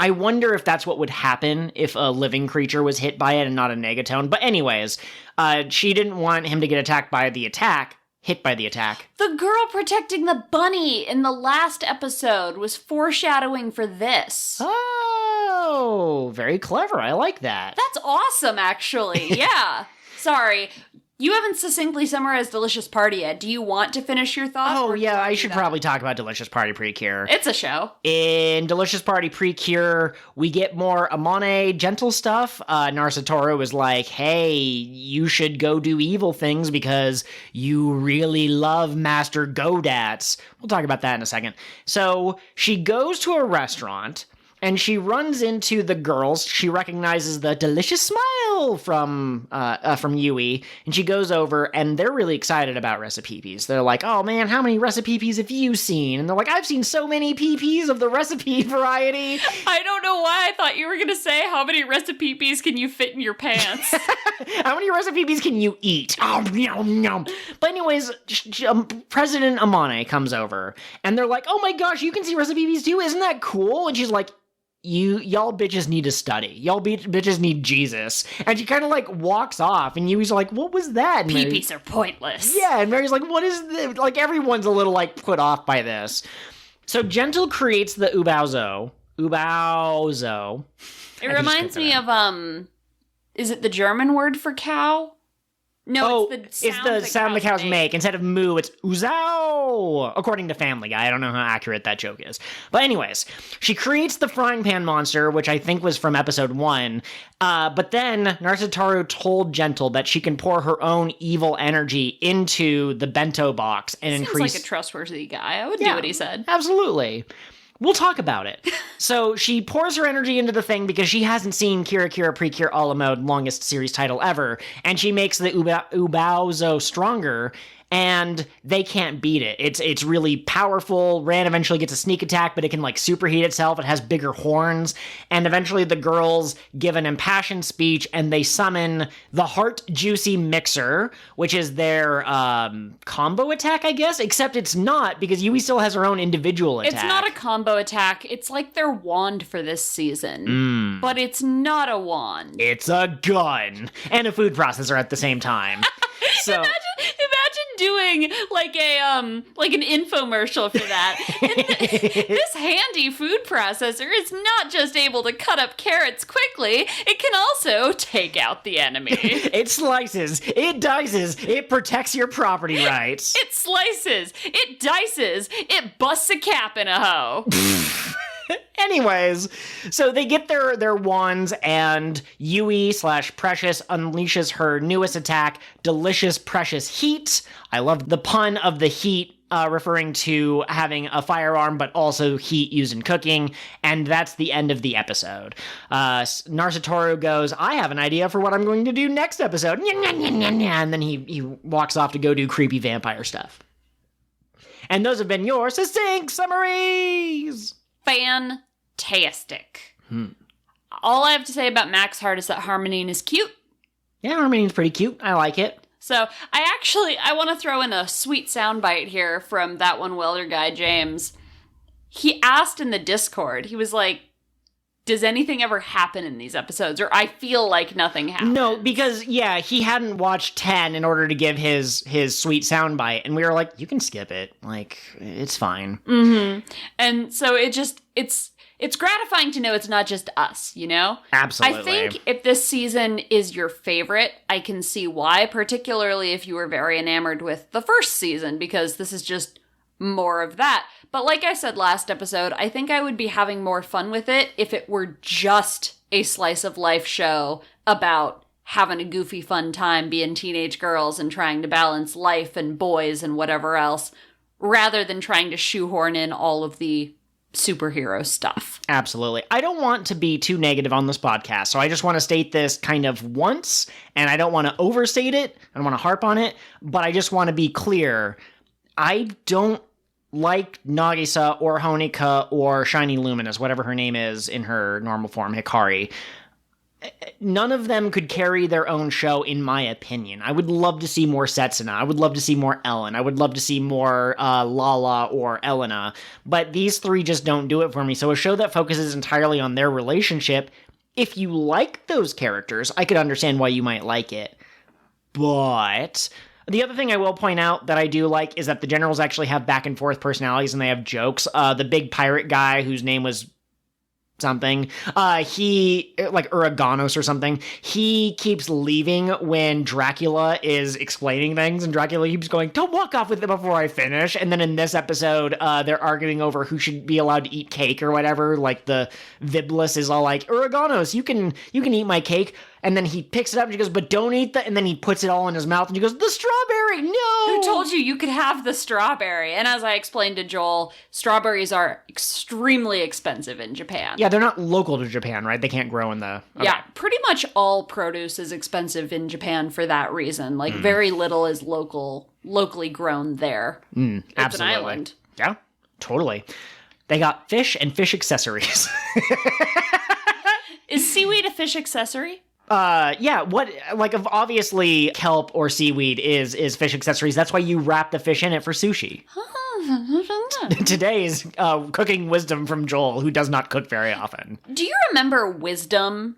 wonder if that's what would happen if a living creature was hit by it and not a negatone. But anyways, she didn't want him to get hit by the attack. The girl protecting the bunny in the last episode was foreshadowing for this. Oh, very clever. I like that. That's awesome, actually. Yeah. Sorry. You haven't succinctly summarized Delicious Party yet. Do you want to finish your thoughts? Oh, yeah, I should probably talk about Delicious Party PreCure. It's a show. In Delicious Party PreCure, we get more Amane gentle stuff. Narsatoru is like, hey, you should go do evil things because you really love Master Godats. We'll talk about that in a second. So she goes to a restaurant, and she runs into the girls. She recognizes the delicious smile from Yui, and she goes over, and they're really excited about recipes. They're like, oh man, how many recipes have you seen? And they're like, I've seen so many PPs of the recipe variety. I don't know why I thought you were going to say how many recipes can you fit in your pants. How many recipes can you eat? Oh, yum, yum. But anyways, President Amane comes over, and they're like, oh my gosh, you can see recipes too? Isn't that cool? And she's like, y'all bitches need to study. Y'all bitches need Jesus. And she kind of like walks off, and Yui's like, what was that? Peepees are pointless. Yeah, and Mary's like, what is this? Like, everyone's a little like put off by this. So Gentle creates the Ubauzo. It reminds me of, is it the German word for cow? No, it's the sound the cows make. Instead of moo, it's oozao, according to Family Guy. I don't know how accurate that joke is. But anyways, she creates the frying pan monster, which I think was from episode 1. But then Narsatoru told Gentle that she can pour her own evil energy into the bento box and increase... Seems like a trustworthy guy. I would do what he said. Absolutely. We'll talk about it. So she pours her energy into the thing because she hasn't seen Cure PreCure a la mode, longest series title ever, and she makes the Ubauzo stronger, and they can't beat it. It's really powerful. Ran eventually gets a sneak attack, but it can like superheat itself. It has bigger horns, and eventually the girls give an impassioned speech, and they summon the Heart Juicy Mixer, which is their combo attack, I guess, except it's not, because Yui still has her own individual attack. It's not a combo attack. It's like their wand for this season. But it's not a wand. It's a gun and a food processor at the same time. So Imagine doing like an infomercial for that. This handy food processor is not just able to cut up carrots quickly, it can also take out the enemy. It slices, it dices, it protects your property rights. It slices, it dices, it busts a cap in a hoe. Anyways, so they get their wands, and Yui/Precious unleashes her newest attack, Delicious Precious Heat. I love the pun of the heat, referring to having a firearm, but also heat used in cooking, and that's the end of the episode. Narsatoru goes, I have an idea for what I'm going to do next episode, and then he walks off to go do creepy vampire stuff. And those have been your Succinct Summaries! Fantastic. All I have to say about Max Heart is that Harmonine is cute. Yeah, Harmonine's pretty cute. I like it. So I want to throw in a sweet soundbite here from that one welder guy, James. He asked in the Discord, he was like, does anything ever happen in these episodes? Or I feel like nothing happens. No, because, he hadn't watched 10 in order to give his sweet soundbite. And we were like, you can skip it. Like, it's fine. Mm-hmm. And so it's it's gratifying to know it's not just us, you know? Absolutely. I think if this season is your favorite, I can see why, particularly if you were very enamored with the first season, because this is just more of that. But like I said last episode, I think I would be having more fun with it if it were just a slice of life show about having a goofy fun time being teenage girls and trying to balance life and boys and whatever else, rather than trying to shoehorn in all of the superhero stuff. Absolutely. I don't want to be too negative on this podcast, so I just want to state this kind of once, and I don't want to overstate it. I don't want to harp on it, but I just want to be clear. I don't like Nagisa or Honika or Shiny Luminous, whatever her name is in her normal form, Hikari. None of them could carry their own show, in my opinion. I would love to see more Setsuna. I would love to see more Ellen. I would love to see more Lala or Elena. But these three just don't do it for me. So a show that focuses entirely on their relationship, if you like those characters, I could understand why you might like it. But the other thing I will point out that I do like is that the generals actually have back and forth personalities and they have jokes. The big pirate guy whose name was something, he, like Uriganos or something, he keeps leaving when Dracula is explaining things, and Dracula keeps going, don't walk off with it before I finish. And then in this episode, they're arguing over who should be allowed to eat cake or whatever. Like the Viblis is all like, Uriganos, you can eat my cake. And then he picks it up and she goes, but don't eat that. And then he puts it all in his mouth and he goes, the strawberry, no! Who told you could have the strawberry? And as I explained to Joel, strawberries are extremely expensive in Japan. Yeah, they're not local to Japan, right? They can't grow in the... Okay. Yeah, pretty much all produce is expensive in Japan for that reason. Like, very little is locally grown there. It's absolutely. an island. Yeah, totally. They got fish and fish accessories. Is seaweed a fish accessory? Yeah, obviously kelp or seaweed is fish accessories. That's why you wrap the fish in it for sushi. Today's cooking wisdom from Joel, who does not cook very often. Do you remember Wisdom?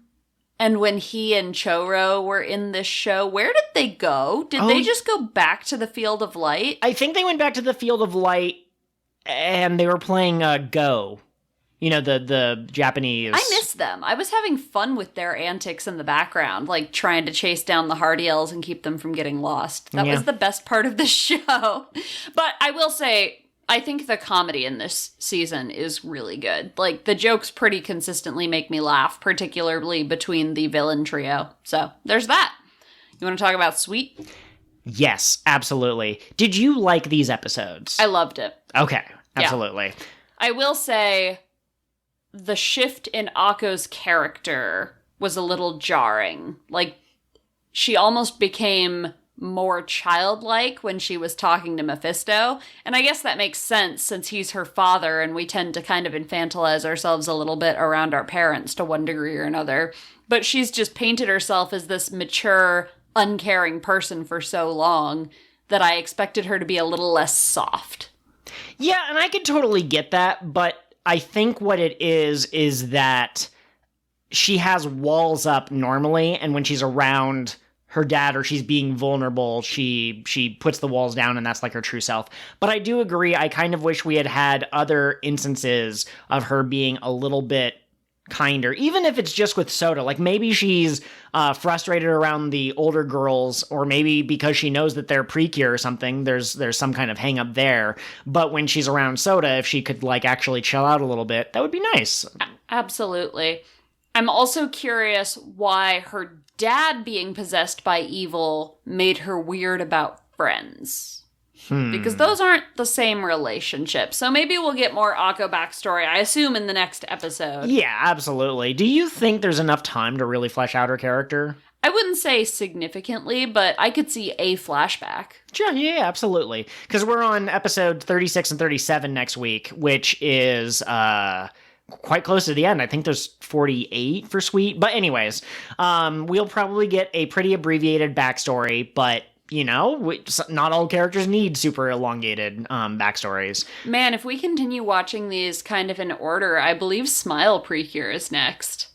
And when he and Choro were in this show, where did they go? Did they just go back to the Field of Light? I think they went back to the Field of Light and they were playing Go. You know, the Japanese... I miss them. I was having fun with their antics in the background, like trying to chase down the Hardy Elves and keep them from getting lost. That was the best part of the show. But I will say, I think the comedy in this season is really good. Like, the jokes pretty consistently make me laugh, particularly between the villain trio. So, there's that. You want to talk about Sweet? Yes, absolutely. Did you like these episodes? I loved it. Okay, absolutely. Yeah. I will say... the shift in Akko's character was a little jarring. Like, she almost became more childlike when she was talking to Mephisto. And I guess that makes sense since he's her father and we tend to kind of infantilize ourselves a little bit around our parents to one degree or another. But she's just painted herself as this mature, uncaring person for so long that I expected her to be a little less soft. Yeah, and I could totally get that, but I think what it is that she has walls up normally, and when she's around her dad or she's being vulnerable, she puts the walls down, and that's like her true self. But I do agree, I kind of wish we had other instances of her being a little bit kinder, even if it's just with Soda. Like, maybe she's frustrated around the older girls, or maybe because she knows that they're PreCure or something, there's some kind of hang up there. But when she's around Soda, if she could like actually chill out a little bit, that would be nice. Absolutely. I'm also curious why her dad being possessed by evil made her weird about friends. Because those aren't the same relationship. So maybe we'll get more Akko backstory, I assume, in the next episode. Yeah, absolutely. Do you think there's enough time to really flesh out her character? I wouldn't say significantly, but I could see a flashback. Sure, yeah, absolutely. Because we're on episode 36 and 37 next week, which is quite close to the end. I think there's 48 for Sweet. But anyways, we'll probably get a pretty abbreviated backstory, but... you know, not all characters need super elongated backstories. Man, if we continue watching these kind of in order, I believe Smile PreCure is next.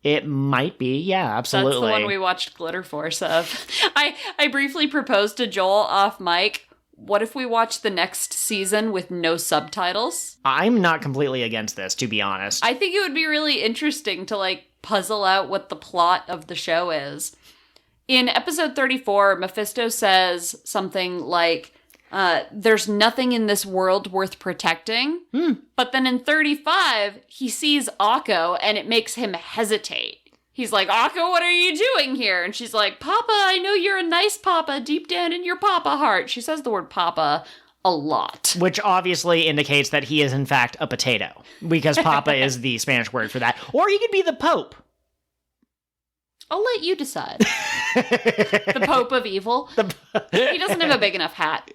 It might be, yeah, absolutely. That's the one we watched Glitter Force of. I briefly proposed to Joel off mic what if we watch the next season with no subtitles? I'm not completely against this, to be honest. I think it would be really interesting to, like, puzzle out what the plot of the show is. In episode 34, Mephisto says something like, there's nothing in this world worth protecting. But then in 35, he sees Akko and it makes him hesitate. He's like, Akko, what are you doing here? And she's like, Papa, I know you're a nice papa deep down in your papa heart. She says the word papa a lot. Which obviously indicates that he is, in fact, a potato. Because papa is the Spanish word for that. Or he could be the Pope. I'll let you decide. The Pope of Evil. He doesn't have a big enough hat.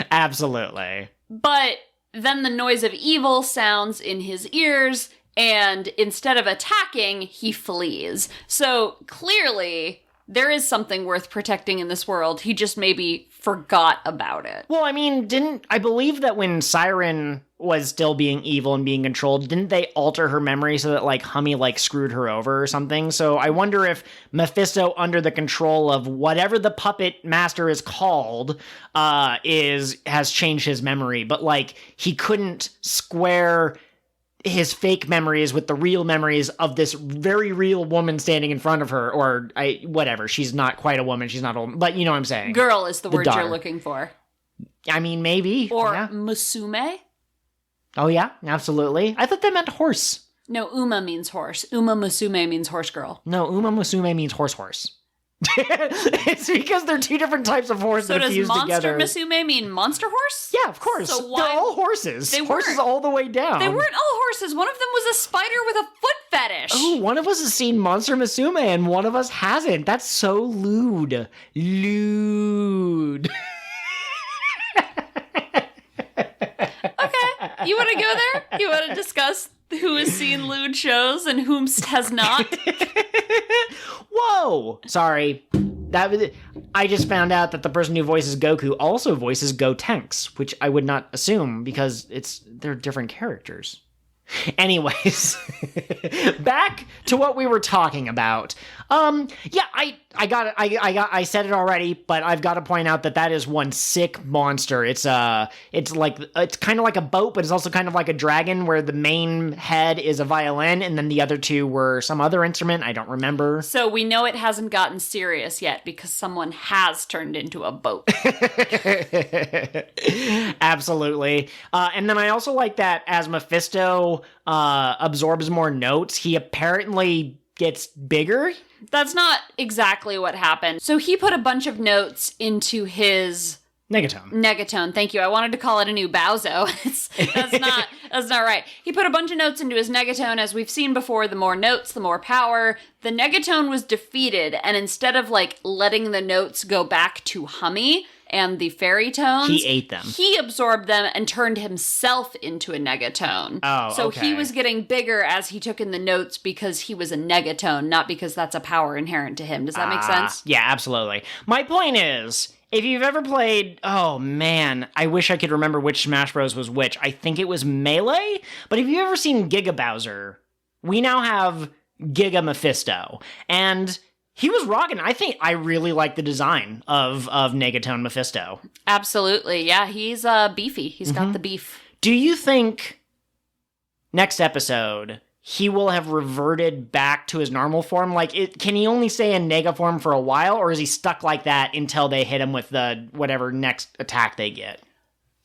Absolutely. But then the noise of evil sounds in his ears, and instead of attacking, he flees. So clearly, there is something worth protecting in this world. He just maybe forgot about it. Well, I mean, I believe that when Siren was still being evil and being controlled, didn't they alter her memory so that, like, Hummy, like, screwed her over or something? So I wonder if Mephisto, under the control of whatever the puppet master is called, has changed his memory. But, like, he couldn't square his fake memories with the real memories of this very real woman standing in front of her, or whatever. She's not quite a woman. She's not old, but you know what I'm saying. Girl is the word daughter. you're looking for. I mean, maybe. Or yeah. Musume? Oh, yeah, absolutely. I thought that meant horse. No, Uma means horse. Uma Musume means horse girl. No, Uma Musume means horse. It's because they're two different types of horse that are fused together. So does Monster Musume mean monster horse? Yeah, of course. So why... They're all horses. They horses weren't. all the way down. They weren't all horses. One of them was a spider with a foot fetish. Oh, one of us has seen Monster Musume and one of us hasn't. That's so lewd. Lewd. Okay. You want to go there? You want to discuss who has seen lewd shows and whom has not? Whoa! Sorry. I just found out that the person who voices Goku also voices Gotenks, which I would not assume because they're different characters. Anyways, back to what we were talking about. Yeah, I said it already, but I've got to point out that is one sick monster. It's kind of like a boat, but it's also kind of like a dragon, where the main head is a violin, and then the other two were some other instrument. I don't remember. So we know it hasn't gotten serious yet because someone has turned into a boat. Absolutely. And then I also like that as Mephisto absorbs more notes, he apparently gets bigger. That's not exactly what happened. So he put a bunch of notes into his Negatone. Thank you. I wanted to call it a new Bowzo. That's not right. He put a bunch of notes into his Negatone. As we've seen before, the more notes, the more power. The Negatone was defeated, and instead of, like, letting the notes go back to Hummy and the fairy tones, he ate them. He absorbed them and turned himself into a Negatone. Oh, so okay. he was getting bigger as he took in the notes because he was a Negatone, not because that's a power inherent to him. Does that make sense? Yeah, absolutely. My point is, if you've ever played, oh man, I wish I could remember which Smash Bros was which. I think it was Melee, but if you've ever seen Giga Bowser, we now have Giga Mephisto, and he was rocking. I really like the design of Negatone Mephisto. Absolutely. Yeah, he's beefy. He's got the beef. Do you think next episode he will have reverted back to his normal form? Like, can he only stay in Nega form for a while, or is he stuck like that until they hit him with the whatever next attack they get?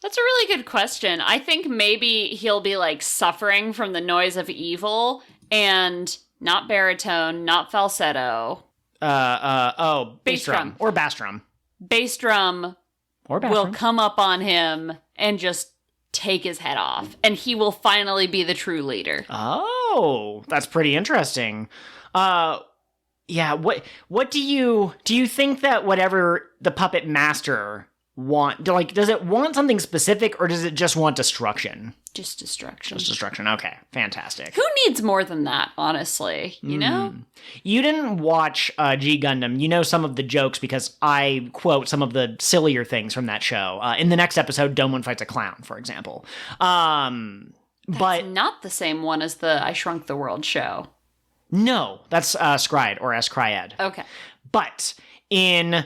That's a really good question. I think maybe he'll be, like, suffering from the noise of evil, and not baritone, not falsetto. Bass drum. Or bass drum. Bass drum will come up on him and just take his head off, and he will finally be the true leader. Oh, that's pretty interesting. Yeah, what do you think that whatever the puppet master does it want something specific, or does it just want destruction? Just destruction. Just destruction. Okay, fantastic. Who needs more than that, honestly? You know? You didn't watch G Gundam. You know some of the jokes because I quote some of the sillier things from that show. In the next episode, Domon fights a clown, for example. That's not the same one as the I Shrunk the World show. No, that's Scryed, or Scryed. Okay. But in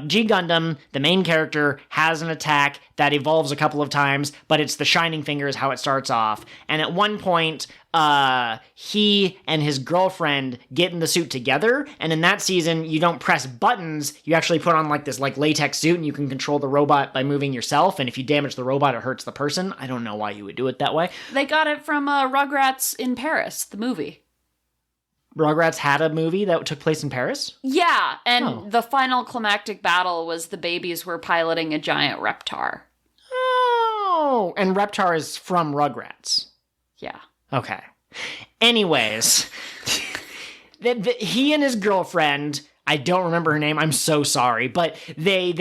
G Gundam, the main character has an attack that evolves a couple of times, but it's the Shining Finger is how it starts off. And at one point, he and his girlfriend get in the suit together, and in that season, you don't press buttons, you actually put on like this like latex suit, and you can control the robot by moving yourself, and if you damage the robot, it hurts the person. I don't know why you would do it that way. They got it from Rugrats in Paris, the movie. Rugrats had a movie that took place in Paris? Yeah, and the final climactic battle was the babies were piloting a giant Reptar. Oh, and Reptar is from Rugrats. Yeah. Okay. Anyways, he and his girlfriend, I don't remember her name, I'm so sorry, but they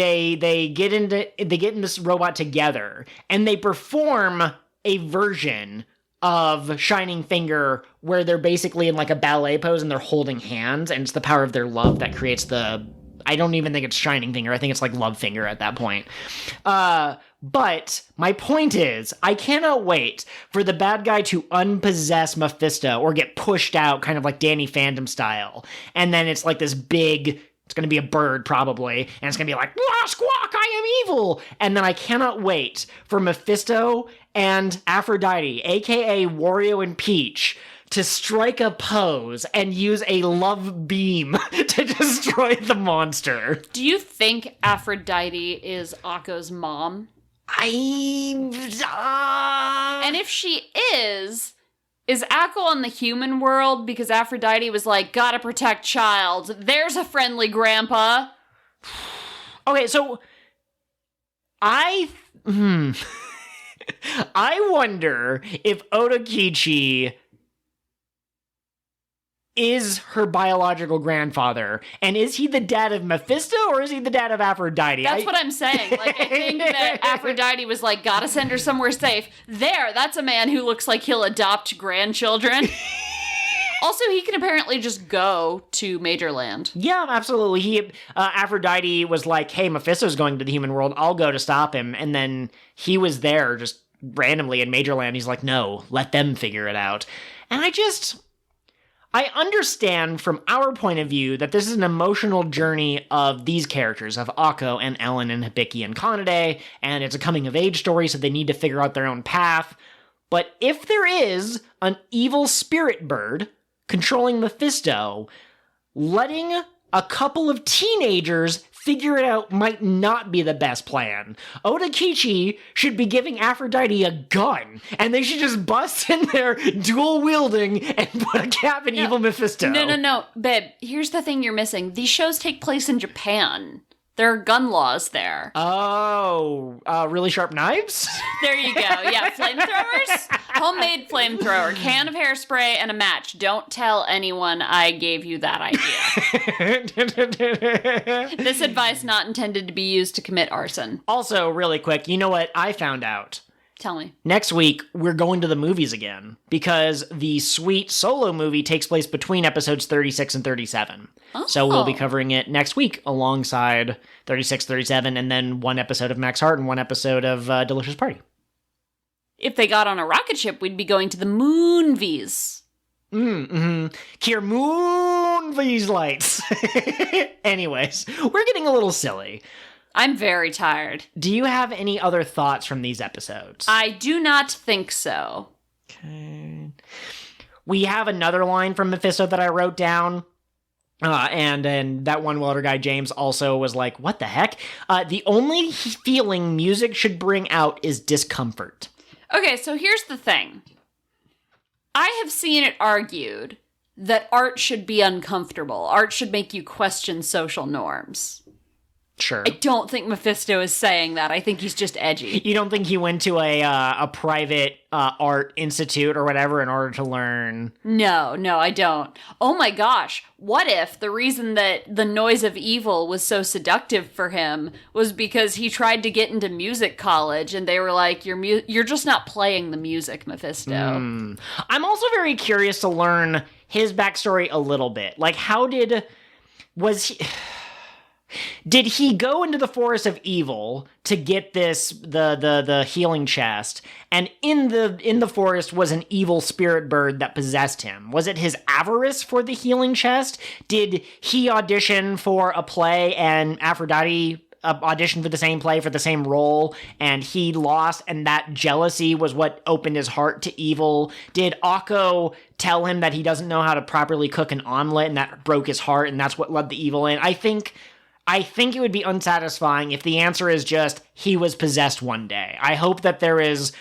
get in this robot together, and they perform a version of Shining Finger where they're basically in like a ballet pose and they're holding hands, and it's the power of their love that creates the... I don't even think it's Shining Finger. I think it's like Love Finger at that point. But my point is, I cannot wait for the bad guy to unpossess Mephisto or get pushed out kind of like Danny Phantom style. And then it's like this big... It's going to be a bird, probably, and it's going to be like, "Wah, squawk, I am evil!" And then I cannot wait for Mephisto and Aphrodite, a.k.a. Wario and Peach, to strike a pose and use a love beam to destroy the monster. Do you think Aphrodite is Akko's mom? And if she is Akko on the human world because Aphrodite was like, gotta protect child. There's a friendly grandpa. Okay, so I wonder if Otokichi is her biological grandfather, and is he the dad of Mephisto or is he the dad of Aphrodite? That's what I'm saying. Like, I think that Aphrodite was like, gotta send her somewhere safe. That's a man who looks like he'll adopt grandchildren. Also, he can apparently just go to Majorland. Yeah, absolutely. Aphrodite was like, hey, Mephisto's going to the human world, I'll go to stop him, and then he was there just randomly in Majorland. He's like, no, let them figure it out. And I understand from our point of view that this is an emotional journey of these characters, of Akko and Ellen and Hibiki and Kanade, and it's a coming-of-age story, so they need to figure out their own path. But if there is an evil spirit bird controlling Mephisto, letting a couple of teenagers figure it out might not be the best plan. Otokichi should be giving Aphrodite a gun, and they should just bust in there dual-wielding and put a cap in evil Mephisto. No, babe, here's the thing you're missing. These shows take place in Japan. There are gun laws there. Oh, really sharp knives? There you go. Yeah, flamethrowers. Homemade flamethrower, can of hairspray, and a match. Don't tell anyone I gave you that idea. This advice not intended to be used to commit arson. Also, really quick, you know what I found out? Tell me. Next week, we're going to the movies again, because the Sweet Solo movie takes place between episodes 36 and 37. Oh. So we'll be covering it next week alongside 36, 37, and then one episode of Max Heart and one episode of Delicious Party. If they got on a rocket ship, we'd be going to the Moonvies. Cure Moonvies lights. Anyways, we're getting a little silly. I'm very tired. Do you have any other thoughts from these episodes? I do not think so. Okay. We have another line from Mephisto that I wrote down. And that one welder guy, James, also was like, what the heck? The only feeling music should bring out is discomfort. Okay, so here's the thing. I have seen it argued that art should be uncomfortable. Art should make you question social norms. Sure. I don't think Mephisto is saying that. I think he's just edgy. You don't think he went to a private art institute or whatever in order to learn? No, I don't. Oh my gosh. What if the reason that The Noise of Evil was so seductive for him was because he tried to get into music college and they were like, you're just not playing the music, Mephisto. I'm also very curious to learn his backstory a little bit. Like, Did he go into the forest of evil to get the healing chest, and in the forest was an evil spirit bird that possessed him? Was it his avarice for the healing chest? Did he audition for a play and Aphrodite auditioned for the same play for the same role, and he lost, and that jealousy was what opened his heart to evil? Did Akko tell him that he doesn't know how to properly cook an omelet, and that broke his heart, and that's what led the evil in? I think it would be unsatisfying if the answer is just he was possessed one day. I hope that there is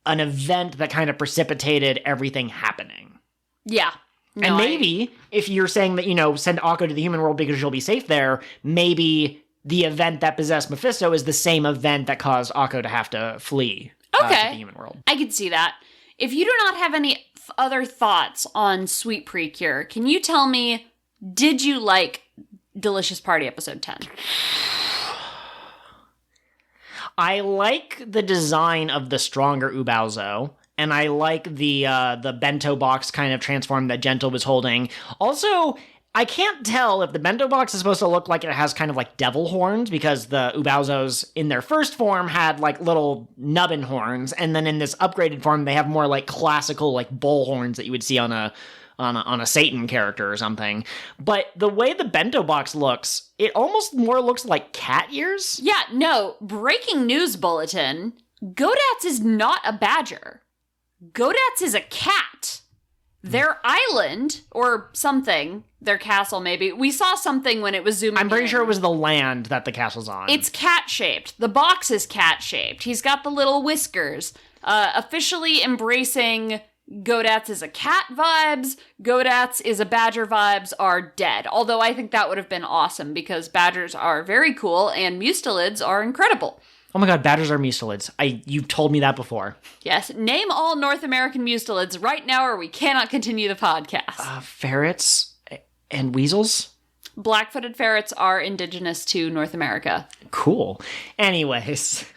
an event that kind of precipitated everything happening. Yeah. No, and maybe if you're saying that, send Akko to the human world because you'll be safe there, maybe the event that possessed Mephisto is the same event that caused Akko to have to flee to the human world. I could see that. If you do not have any other thoughts on Sweet PreCure, can you tell me, did you like Delicious Party episode 10? I like the design of the stronger Ubaozo, and I like the bento box kind of transform that Gentle was holding. Also, I can't tell if the bento box is supposed to look like it has kind of like devil horns, because the Ubaozos in their first form had like little nubbin horns, and then in this upgraded form they have more like classical like bull horns that you would see on a Satan character or something. But the way the bento box looks, it almost more looks like cat ears. Yeah, no, breaking news bulletin. Godats is not a badger. Godats is a cat. Their island, or something, their castle maybe, we saw something when it was zooming in. I'm pretty sure it was the land that the castle's on. It's cat-shaped. The box is cat-shaped. He's got the little whiskers. Officially embracing Godats is a cat vibes, Godats is a badger vibes are dead. Although I think that would have been awesome because badgers are very cool and mustelids are incredible. Oh my god, badgers are mustelids. You've told me that before. Yes, name all North American mustelids right now or we cannot continue the podcast. Ferrets and weasels? Black-footed ferrets are indigenous to North America. Cool. Anyways,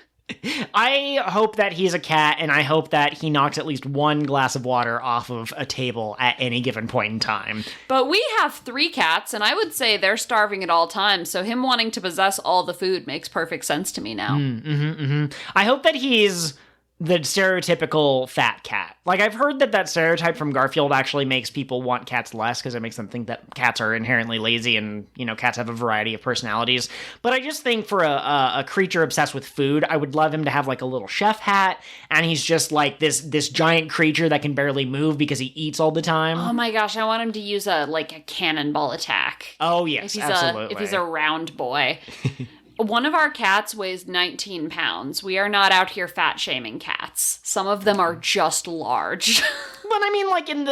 I hope that he's a cat, and I hope that he knocks at least one glass of water off of a table at any given point in time. But we have 3 cats, and I would say they're starving at all times, so him wanting to possess all the food makes perfect sense to me now. I hope that he's the stereotypical fat cat. Like, I've heard that stereotype from Garfield actually makes people want cats less because it makes them think that cats are inherently lazy and, cats have a variety of personalities. But I just think for a creature obsessed with food, I would love him to have, like, a little chef hat, and he's just, like, this giant creature that can barely move because he eats all the time. Oh my gosh, I want him to use a cannonball attack. Oh, yes, absolutely. If he's a round boy. One of our cats weighs 19 pounds. We are not out here fat-shaming cats. Some of them are just large. But I mean, like, in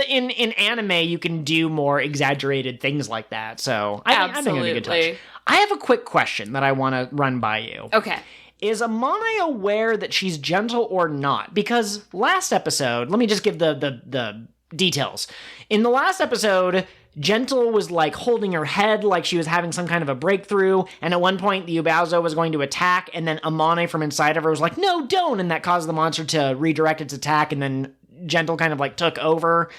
anime, you can do more exaggerated things like that, so I think it'd be a good touch. I have a quick question that I want to run by you. Okay. Is Amane aware that she's gentle or not? Because last episode, let me just give the details. In the last episode, Gentle was, like, holding her head like she was having some kind of a breakthrough, and at one point the Ubaozo was going to attack, and then Amane from inside of her was like, no, don't, and that caused the monster to redirect its attack, and then Gentle kind of, like, took over.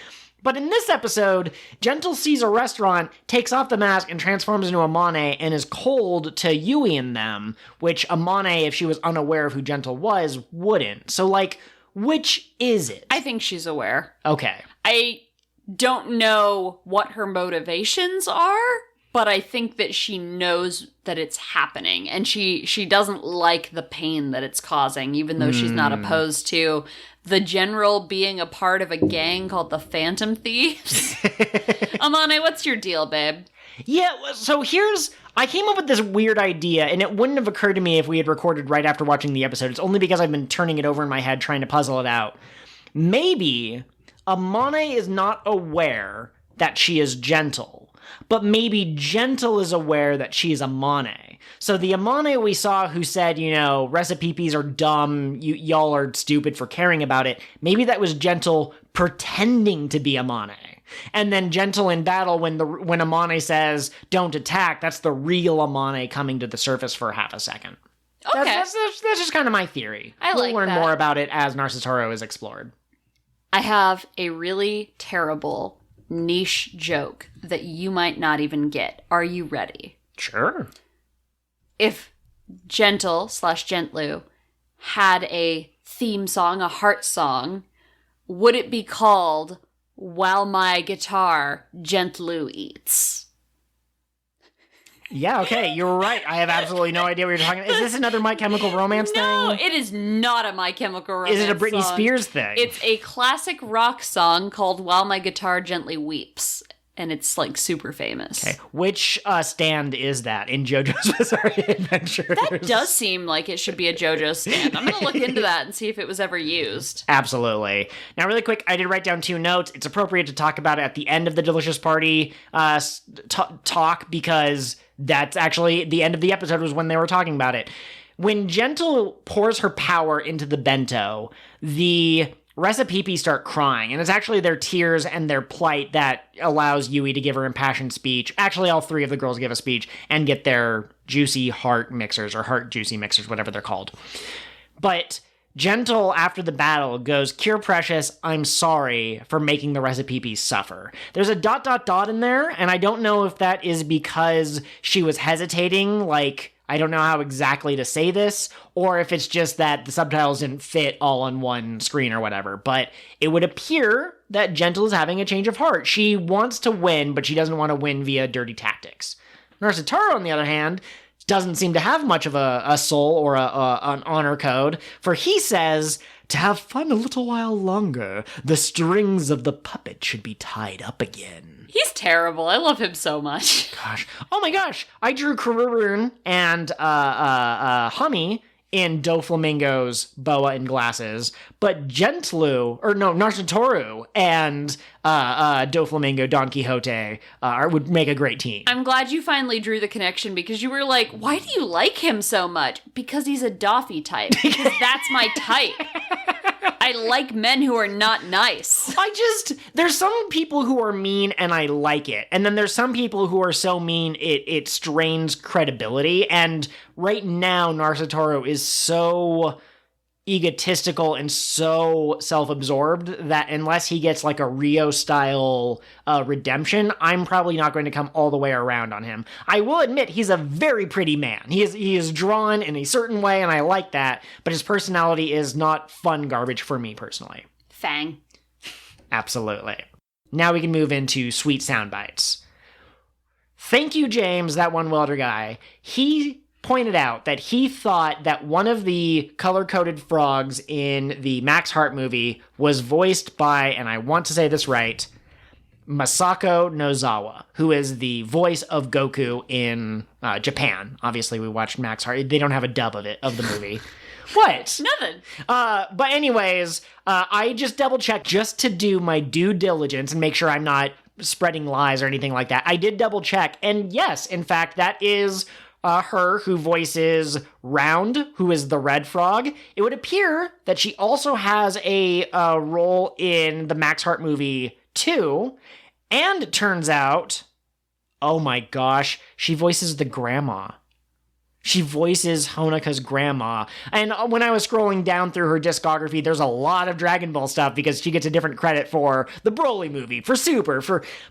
But in this episode, Gentle sees a restaurant, takes off the mask, and transforms into Amane, and is cold to Yui and them, which Amane, if she was unaware of who Gentle was, wouldn't. So, like, which is it? I think she's aware. Okay. I don't know what her motivations are, but I think that she knows that it's happening, and she doesn't like the pain that it's causing, even though she's not opposed to the general being a part of a gang called the Phantom Thieves. Amane, what's your deal, babe? Yeah, so I came up with this weird idea, and it wouldn't have occurred to me if we had recorded right after watching the episode. It's only because I've been turning it over in my head trying to puzzle it out. Maybe Amane is not aware that she is Gentle, but maybe Gentle is aware that she's Amane. So the Amane we saw who said, recipes are dumb, y'all are stupid for caring about it, maybe that was Gentle pretending to be Amane. And then Gentle in battle, when Amane says, don't attack, that's the real Amane coming to the surface for half a second. Okay. That's just kind of my theory. We'll learn more about it as Narcisoro is explored. I have a really terrible niche joke that you might not even get. Are you ready? Sure. if Gentle/Gentlu had a theme song, a heart song, would it be called While My Guitar Gentlu Eats? Yeah, okay, you're right. I have absolutely no idea what you're talking about. Is this another My Chemical Romance thing? No, it is not a My Chemical Romance Is it a Britney song. Spears thing? It's a classic rock song called While My Guitar Gently Weeps. And it's, like, super famous. Okay. Which stand is that in JoJo's Bizarre Adventure? That does seem like it should be a JoJo stand. I'm going to look into that and see if it was ever used. Absolutely. Now, really quick, I did write down 2 notes. It's appropriate to talk about it at the end of the Delicious Party talk, because that's actually the end of the episode was when they were talking about it. When Gentle pours her power into the bento, the Recipe start crying, and it's actually their tears and their plight that allows Yui to give her impassioned speech. Actually, all 3 of the girls give a speech and get their juicy heart mixers, or heart juicy mixers, whatever they're called. But Gentle, after the battle, goes, "Cure Precious, I'm sorry for making the Recipe suffer." There's a ... in there, and I don't know if that is because she was hesitating, like, I don't know how exactly to say this, or if it's just that the subtitles didn't fit all on one screen or whatever, but it would appear that Gentle is having a change of heart. She wants to win, but she doesn't want to win via dirty tactics. Narsatoro, on the other hand, doesn't seem to have much of a soul or an honor code, for he says, "To have fun a little while longer, the strings of the puppet should be tied up again." He's terrible. I love him so much. Gosh. Oh my gosh. I drew Kururun and Hummy in Doflamingo's boa and glasses, but Narsatoru and Doflamingo Don Quixote would make a great team. I'm glad you finally drew the connection, because you were like, why do you like him so much? Because he's a Doffy type. Because that's my type. I like men who are not nice. There's some people who are mean and I like it. And then there's some people who are so mean it strains credibility. And right now, Narsatoru is so egotistical and so self-absorbed that unless he gets like a Rio-style redemption, I'm probably not going to come all the way around on him. I will admit he is a very pretty man. He is drawn in a certain way, and I like that, but his personality is not fun garbage for me personally. Fang. Absolutely. Now we can move into sweet sound bites. Thank you, James, that one welder guy. He pointed out that he thought that one of the color-coded frogs in the Max Heart movie was voiced by, and I want to say this right, Masako Nozawa, who is the voice of Goku in Japan. Obviously, we watched Max Heart. They don't have a dub of the movie. What? Nothing. But anyways, I just double-checked just to do my due diligence and make sure I'm not spreading lies or anything like that. I did double-check, and yes, in fact, that is her who voices Round, who is the red frog. It would appear that she also has a role in the Max Heart movie too, and it turns out, oh my gosh, she voices the grandma. She voices Honeka's grandma. And when I was scrolling down through her discography, there's a lot of Dragon Ball stuff because she gets a different credit for the Broly movie, for Super,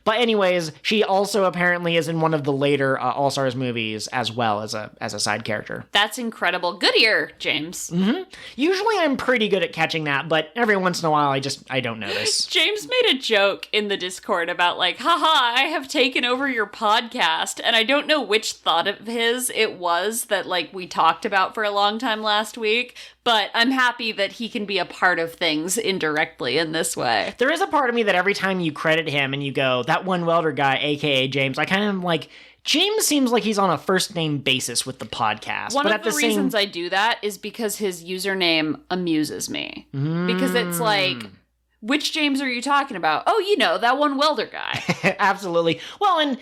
But anyways, she also apparently is in one of the later All-Stars movies as well as a side character. That's incredible. Good ear, James. Mm-hmm. Usually I'm pretty good at catching that, but every once in a while I don't notice. James made a joke in the Discord about like, haha, I have taken over your podcast, and I don't know which thought of his it was that like we talked about for a long time last week, but I'm happy that he can be a part of things indirectly in this way. There is a part of me that every time you credit him and you go, that one welder guy, aka James, I kind of am like, James seems like he's on a first name basis with the podcast. One of the reasons I do that is because his username amuses me. Because it's like, which James are you talking about? Oh, you know, that one welder guy. Absolutely. Well, and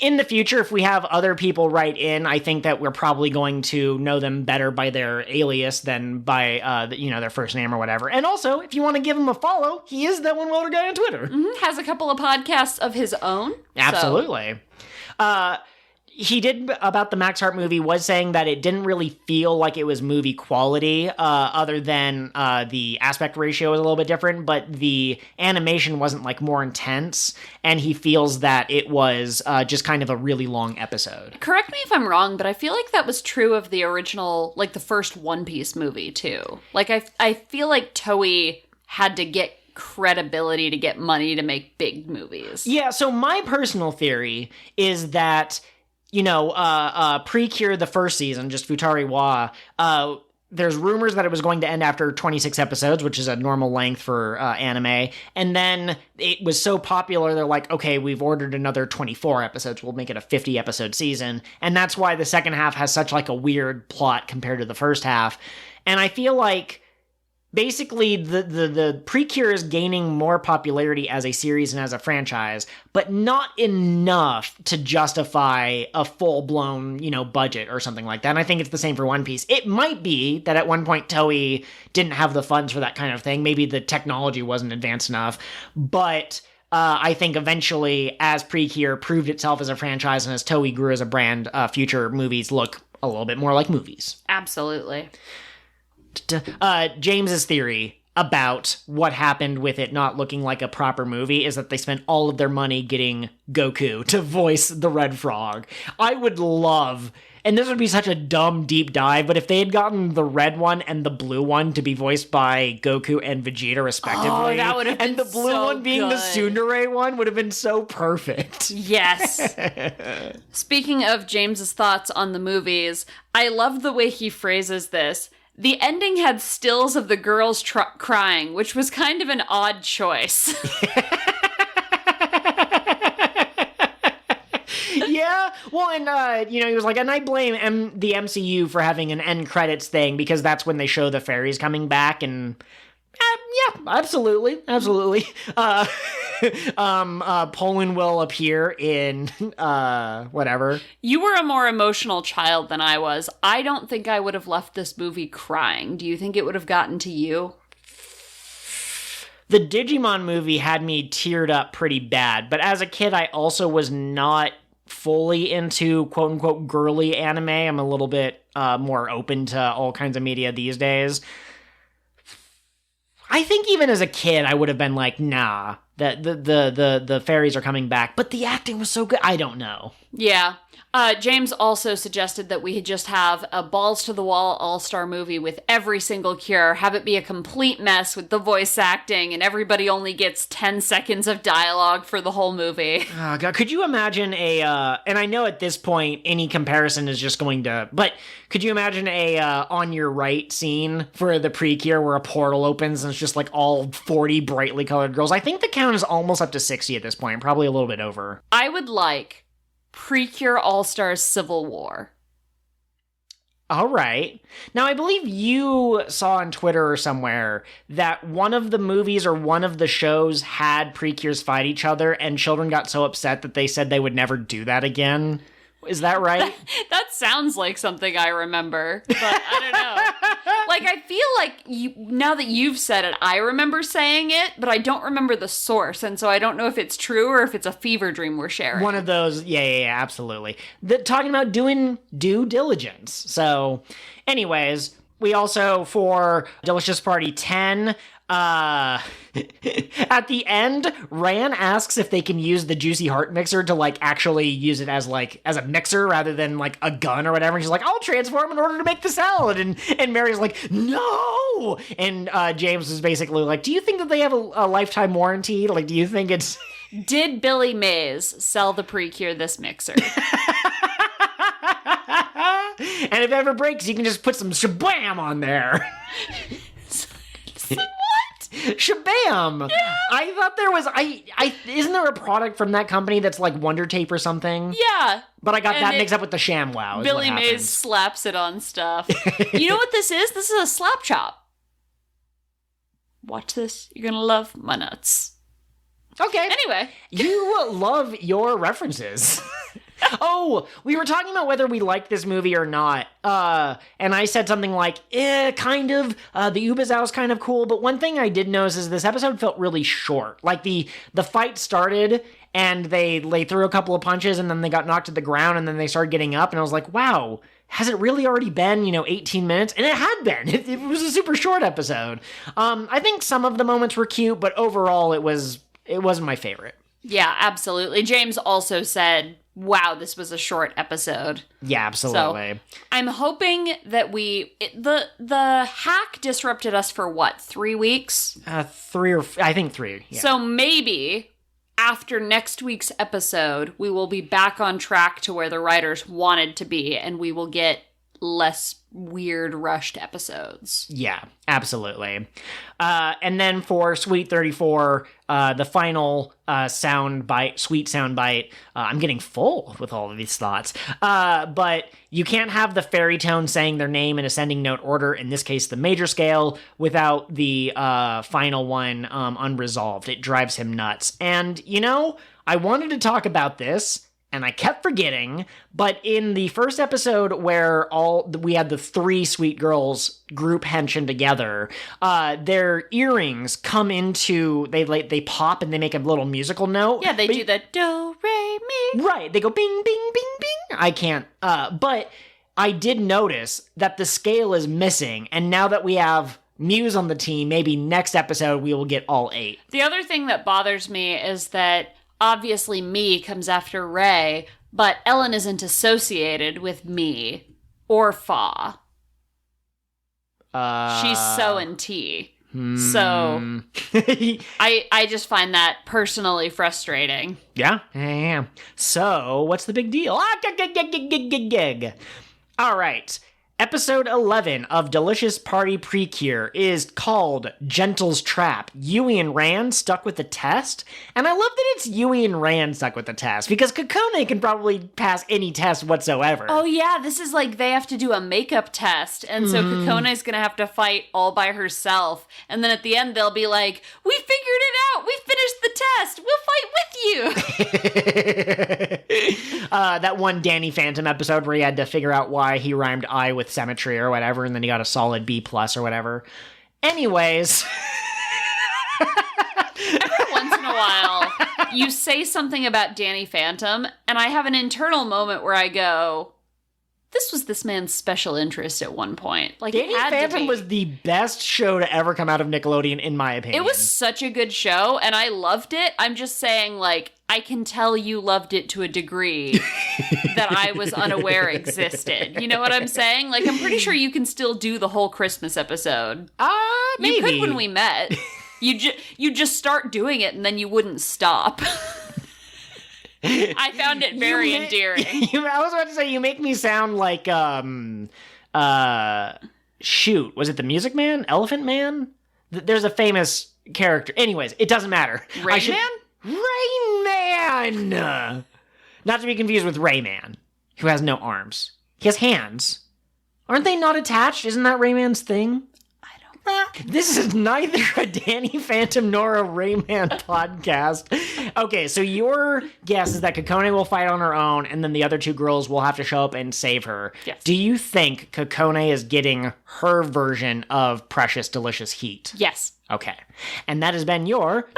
in the future, if we have other people write in, I think that we're probably going to know them better by their alias than by, their first name or whatever. And also, if you want to give him a follow, he is that one welder guy on Twitter. Has a couple of podcasts of his own. Absolutely. he did about the Max Hart movie was saying that it didn't really feel like it was movie quality, other than the aspect ratio was a little bit different, but the animation wasn't like more intense, and he feels that it was just kind of a really long episode. Correct me if I'm wrong, but I feel like that was true of the original, like the first One Piece movie too. Like I feel like Toei had to get credibility to get money to make big movies. Yeah, so my personal theory is that, you know, PreCure the first season, just Futari Wa, there's rumors that it was going to end after 26 episodes, which is a normal length for anime. And then it was so popular, they're like, okay, we've ordered another 24 episodes. We'll make it a 50-episode season. And that's why the second half has such like a weird plot compared to the first half. And I feel like basically, the PreCure is gaining more popularity as a series and as a franchise, but not enough to justify a full-blown, you know, budget or something like that. And I think it's the same for One Piece. It might be that at one point Toei didn't have the funds for that kind of thing. Maybe the technology wasn't advanced enough. But I think eventually, as PreCure proved itself as a franchise and as Toei grew as a brand, future movies look a little bit more like movies. Absolutely. James's theory about what happened with it not looking like a proper movie is that they spent all of their money getting Goku to voice the Red Frog. I would love, and this would be such a dumb deep dive, but if they had gotten the red one and the blue one to be voiced by Goku and Vegeta respectively, oh, that would have been and the blue so one being good. the tsundere one would have been so perfect. Yes. Speaking of James's thoughts on the movies, I love the way he phrases this. The ending had stills of the girls crying, which was kind of an odd choice. Yeah, well, and, you know, he was like, and I blame the MCU for having an end credits thing, because that's when they show the fairies coming back, and, yeah, absolutely. Poland will appear in, whatever. You were a more emotional child than I was. I don't think I would have left this movie crying. Do you think it would have gotten to you? The Digimon movie had me teared up pretty bad, but as a kid, I also was not fully into quote-unquote girly anime. I'm a little bit more open to all kinds of media these days. I think even as a kid, I would have been like, nah, the fairies are coming back, but the acting was so good. I don't know. Yeah. James also suggested that we just have a balls-to-the-wall all-star movie with every single Cure, have it be a complete mess with the voice acting, and everybody only gets 10 seconds of dialogue for the whole movie. Oh, God. Could you imagine and I know at this point, any comparison is just going to, but could you imagine a On Your Right scene for the PreCure where a portal opens and it's just like all 40 brightly colored girls? I think the count is almost up to 60 at this point, probably a little bit over. I would like PreCure All-Stars Civil War. All right. Now, I believe you saw on Twitter or somewhere that one of the movies or one of the shows had PreCures fight each other, and children got so upset that they said they would never do that again. Is that right? That sounds like something I remember, but I don't know. Like, I feel like now that you've said it, I remember saying it, but I don't remember the source, and so I don't know if it's true or if it's a fever dream we're sharing. One of those, yeah, absolutely. Talking about doing due diligence. So, anyways, we also, for Delicious Party 10, at the end, Ran asks if they can use the Juicy Heart mixer to, like, actually use it as a mixer rather than, like, a gun or whatever. And she's like, I'll transform in order to make the salad. And Mary's like, no! And James is basically like, do you think that they have a lifetime warranty? Like, do you think it's... Did Billy Mays sell the PreCure this mixer? And if it ever breaks, you can just put some shabam on there. Shabam! Yeah. I thought there was isn't there a product from that company that's like Wonder Tape or something? Yeah. But I got that mixed up with the ShamWow. Billy Mays slaps it on stuff. You know what this is? This is a slap chop. Watch this. You're gonna love my nuts. Okay. Anyway. You love your references. Oh, we were talking about whether we liked this movie or not, and I said something like, kind of, the Ubazow's kind of cool, but one thing I did notice is this episode felt really short. Like, the fight started, and they threw a couple of punches, and then they got knocked to the ground, and then they started getting up, and I was like, wow, has it really already been, 18 minutes? And it had been. It was a super short episode. I think some of the moments were cute, but overall it wasn't my favorite. Yeah, absolutely. James also said, wow, this was a short episode. Yeah, absolutely. So, I'm hoping that the hack disrupted us for what, 3 weeks? I think 3. Yeah. So maybe after next week's episode, we will be back on track to where the writers wanted to be, and we will get less weird rushed episodes. Yeah, absolutely. And then for Sweet 34, the final sweet sound bite, I'm getting full with all of these thoughts. But you can't have the fairy tone saying their name in ascending note order, in this case the major scale, without the final one unresolved. It drives him nuts. And, I wanted to talk about this, and I kept forgetting, but in the first episode where we had the 3 sweet girls group henshin together, their earrings come into, they pop and they make a little musical note. Yeah, they do the do, re, mi. Right, they go bing, bing, bing, bing. I can't, but I did notice that the scale is missing, and now that we have Muse on the team, maybe next episode we will get all 8. The other thing that bothers me is that obviously me comes after Ray, but Ellen isn't associated with me or Fa. She's so in T. So I just find that personally frustrating. Yeah. So what's the big deal? All right. Episode 11 of Delicious Party PreCure is called Gentle's Trap. Yui and Rand stuck with the test. And I love that it's Yui and Rand stuck with the test, because Kokone can probably pass any test whatsoever. Oh yeah, this is like they have to do a makeup test. And so Kokone's gonna have to fight all by herself. And then at the end they'll be like, we figured it out! We finished the test! We'll fight with you! That one Danny Phantom episode where he had to figure out why he rhymed I with symmetry or whatever, and then he got a solid B+ or whatever. Anyways. Every once in a while, you say something about Danny Phantom, and I have an internal moment where I go, this was this man's special interest at one point. Like, Danny Phantom was the best show to ever come out of Nickelodeon, in my opinion. It was such a good show, and I loved it. I'm just saying, like, I can tell you loved it to a degree that I was unaware existed. You know what I'm saying? Like, I'm pretty sure you can still do the whole Christmas episode. Maybe. You could when we met. You just start doing it, and then you wouldn't stop. I found it very endearing. I was about to say, you make me sound like, shoot, was it the Music Man? Elephant Man? There's a famous character. Anyways, it doesn't matter. Rain Man? Rain Man! Not to be confused with Rayman, who has no arms. He has hands. Aren't they not attached? Isn't that Rayman's thing? This is neither a Danny Phantom nor a Rayman podcast. Okay, so your guess is that Kokone will fight on her own, and then the other 2 girls will have to show up and save her. Yes. Do you think Kokone is getting her version of Precious Delicious Heat? Yes. Okay. And that has been your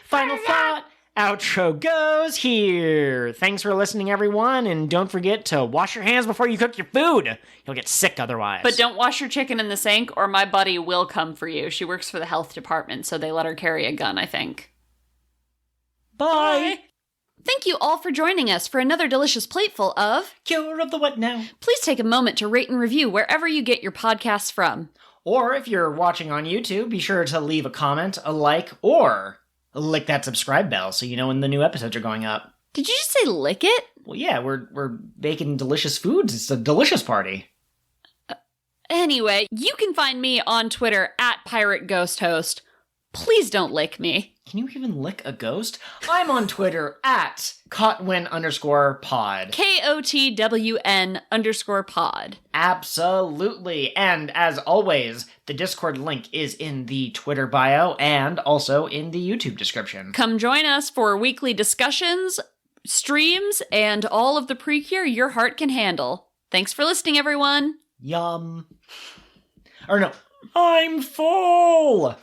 final thought. Outro goes here. Thanks for listening, everyone, and don't forget to wash your hands before you cook your food. You'll get sick otherwise. But don't wash your chicken in the sink, or my buddy will come for you. She works for the health department, so they let her carry a gun, I think. Bye. Thank you all for joining us for another delicious plateful of Cure of the What Now. Please take a moment to rate and review wherever you get your podcasts from. Or if you're watching on YouTube, be sure to leave a comment, a like, or lick that subscribe bell so you know when the new episodes are going up. Did you just say lick it? Well, yeah, we're baking delicious foods. It's a delicious party. Anyway, you can find me on Twitter at PirateGhostHost. Please don't lick me. Can you even lick a ghost? I'm on Twitter at CotWN_pod. KOTWN_pod. Absolutely. And as always, the Discord link is in the Twitter bio and also in the YouTube description. Come join us for weekly discussions, streams, and all of the PreCure your heart can handle. Thanks for listening, everyone. Yum. Or no, I'm full!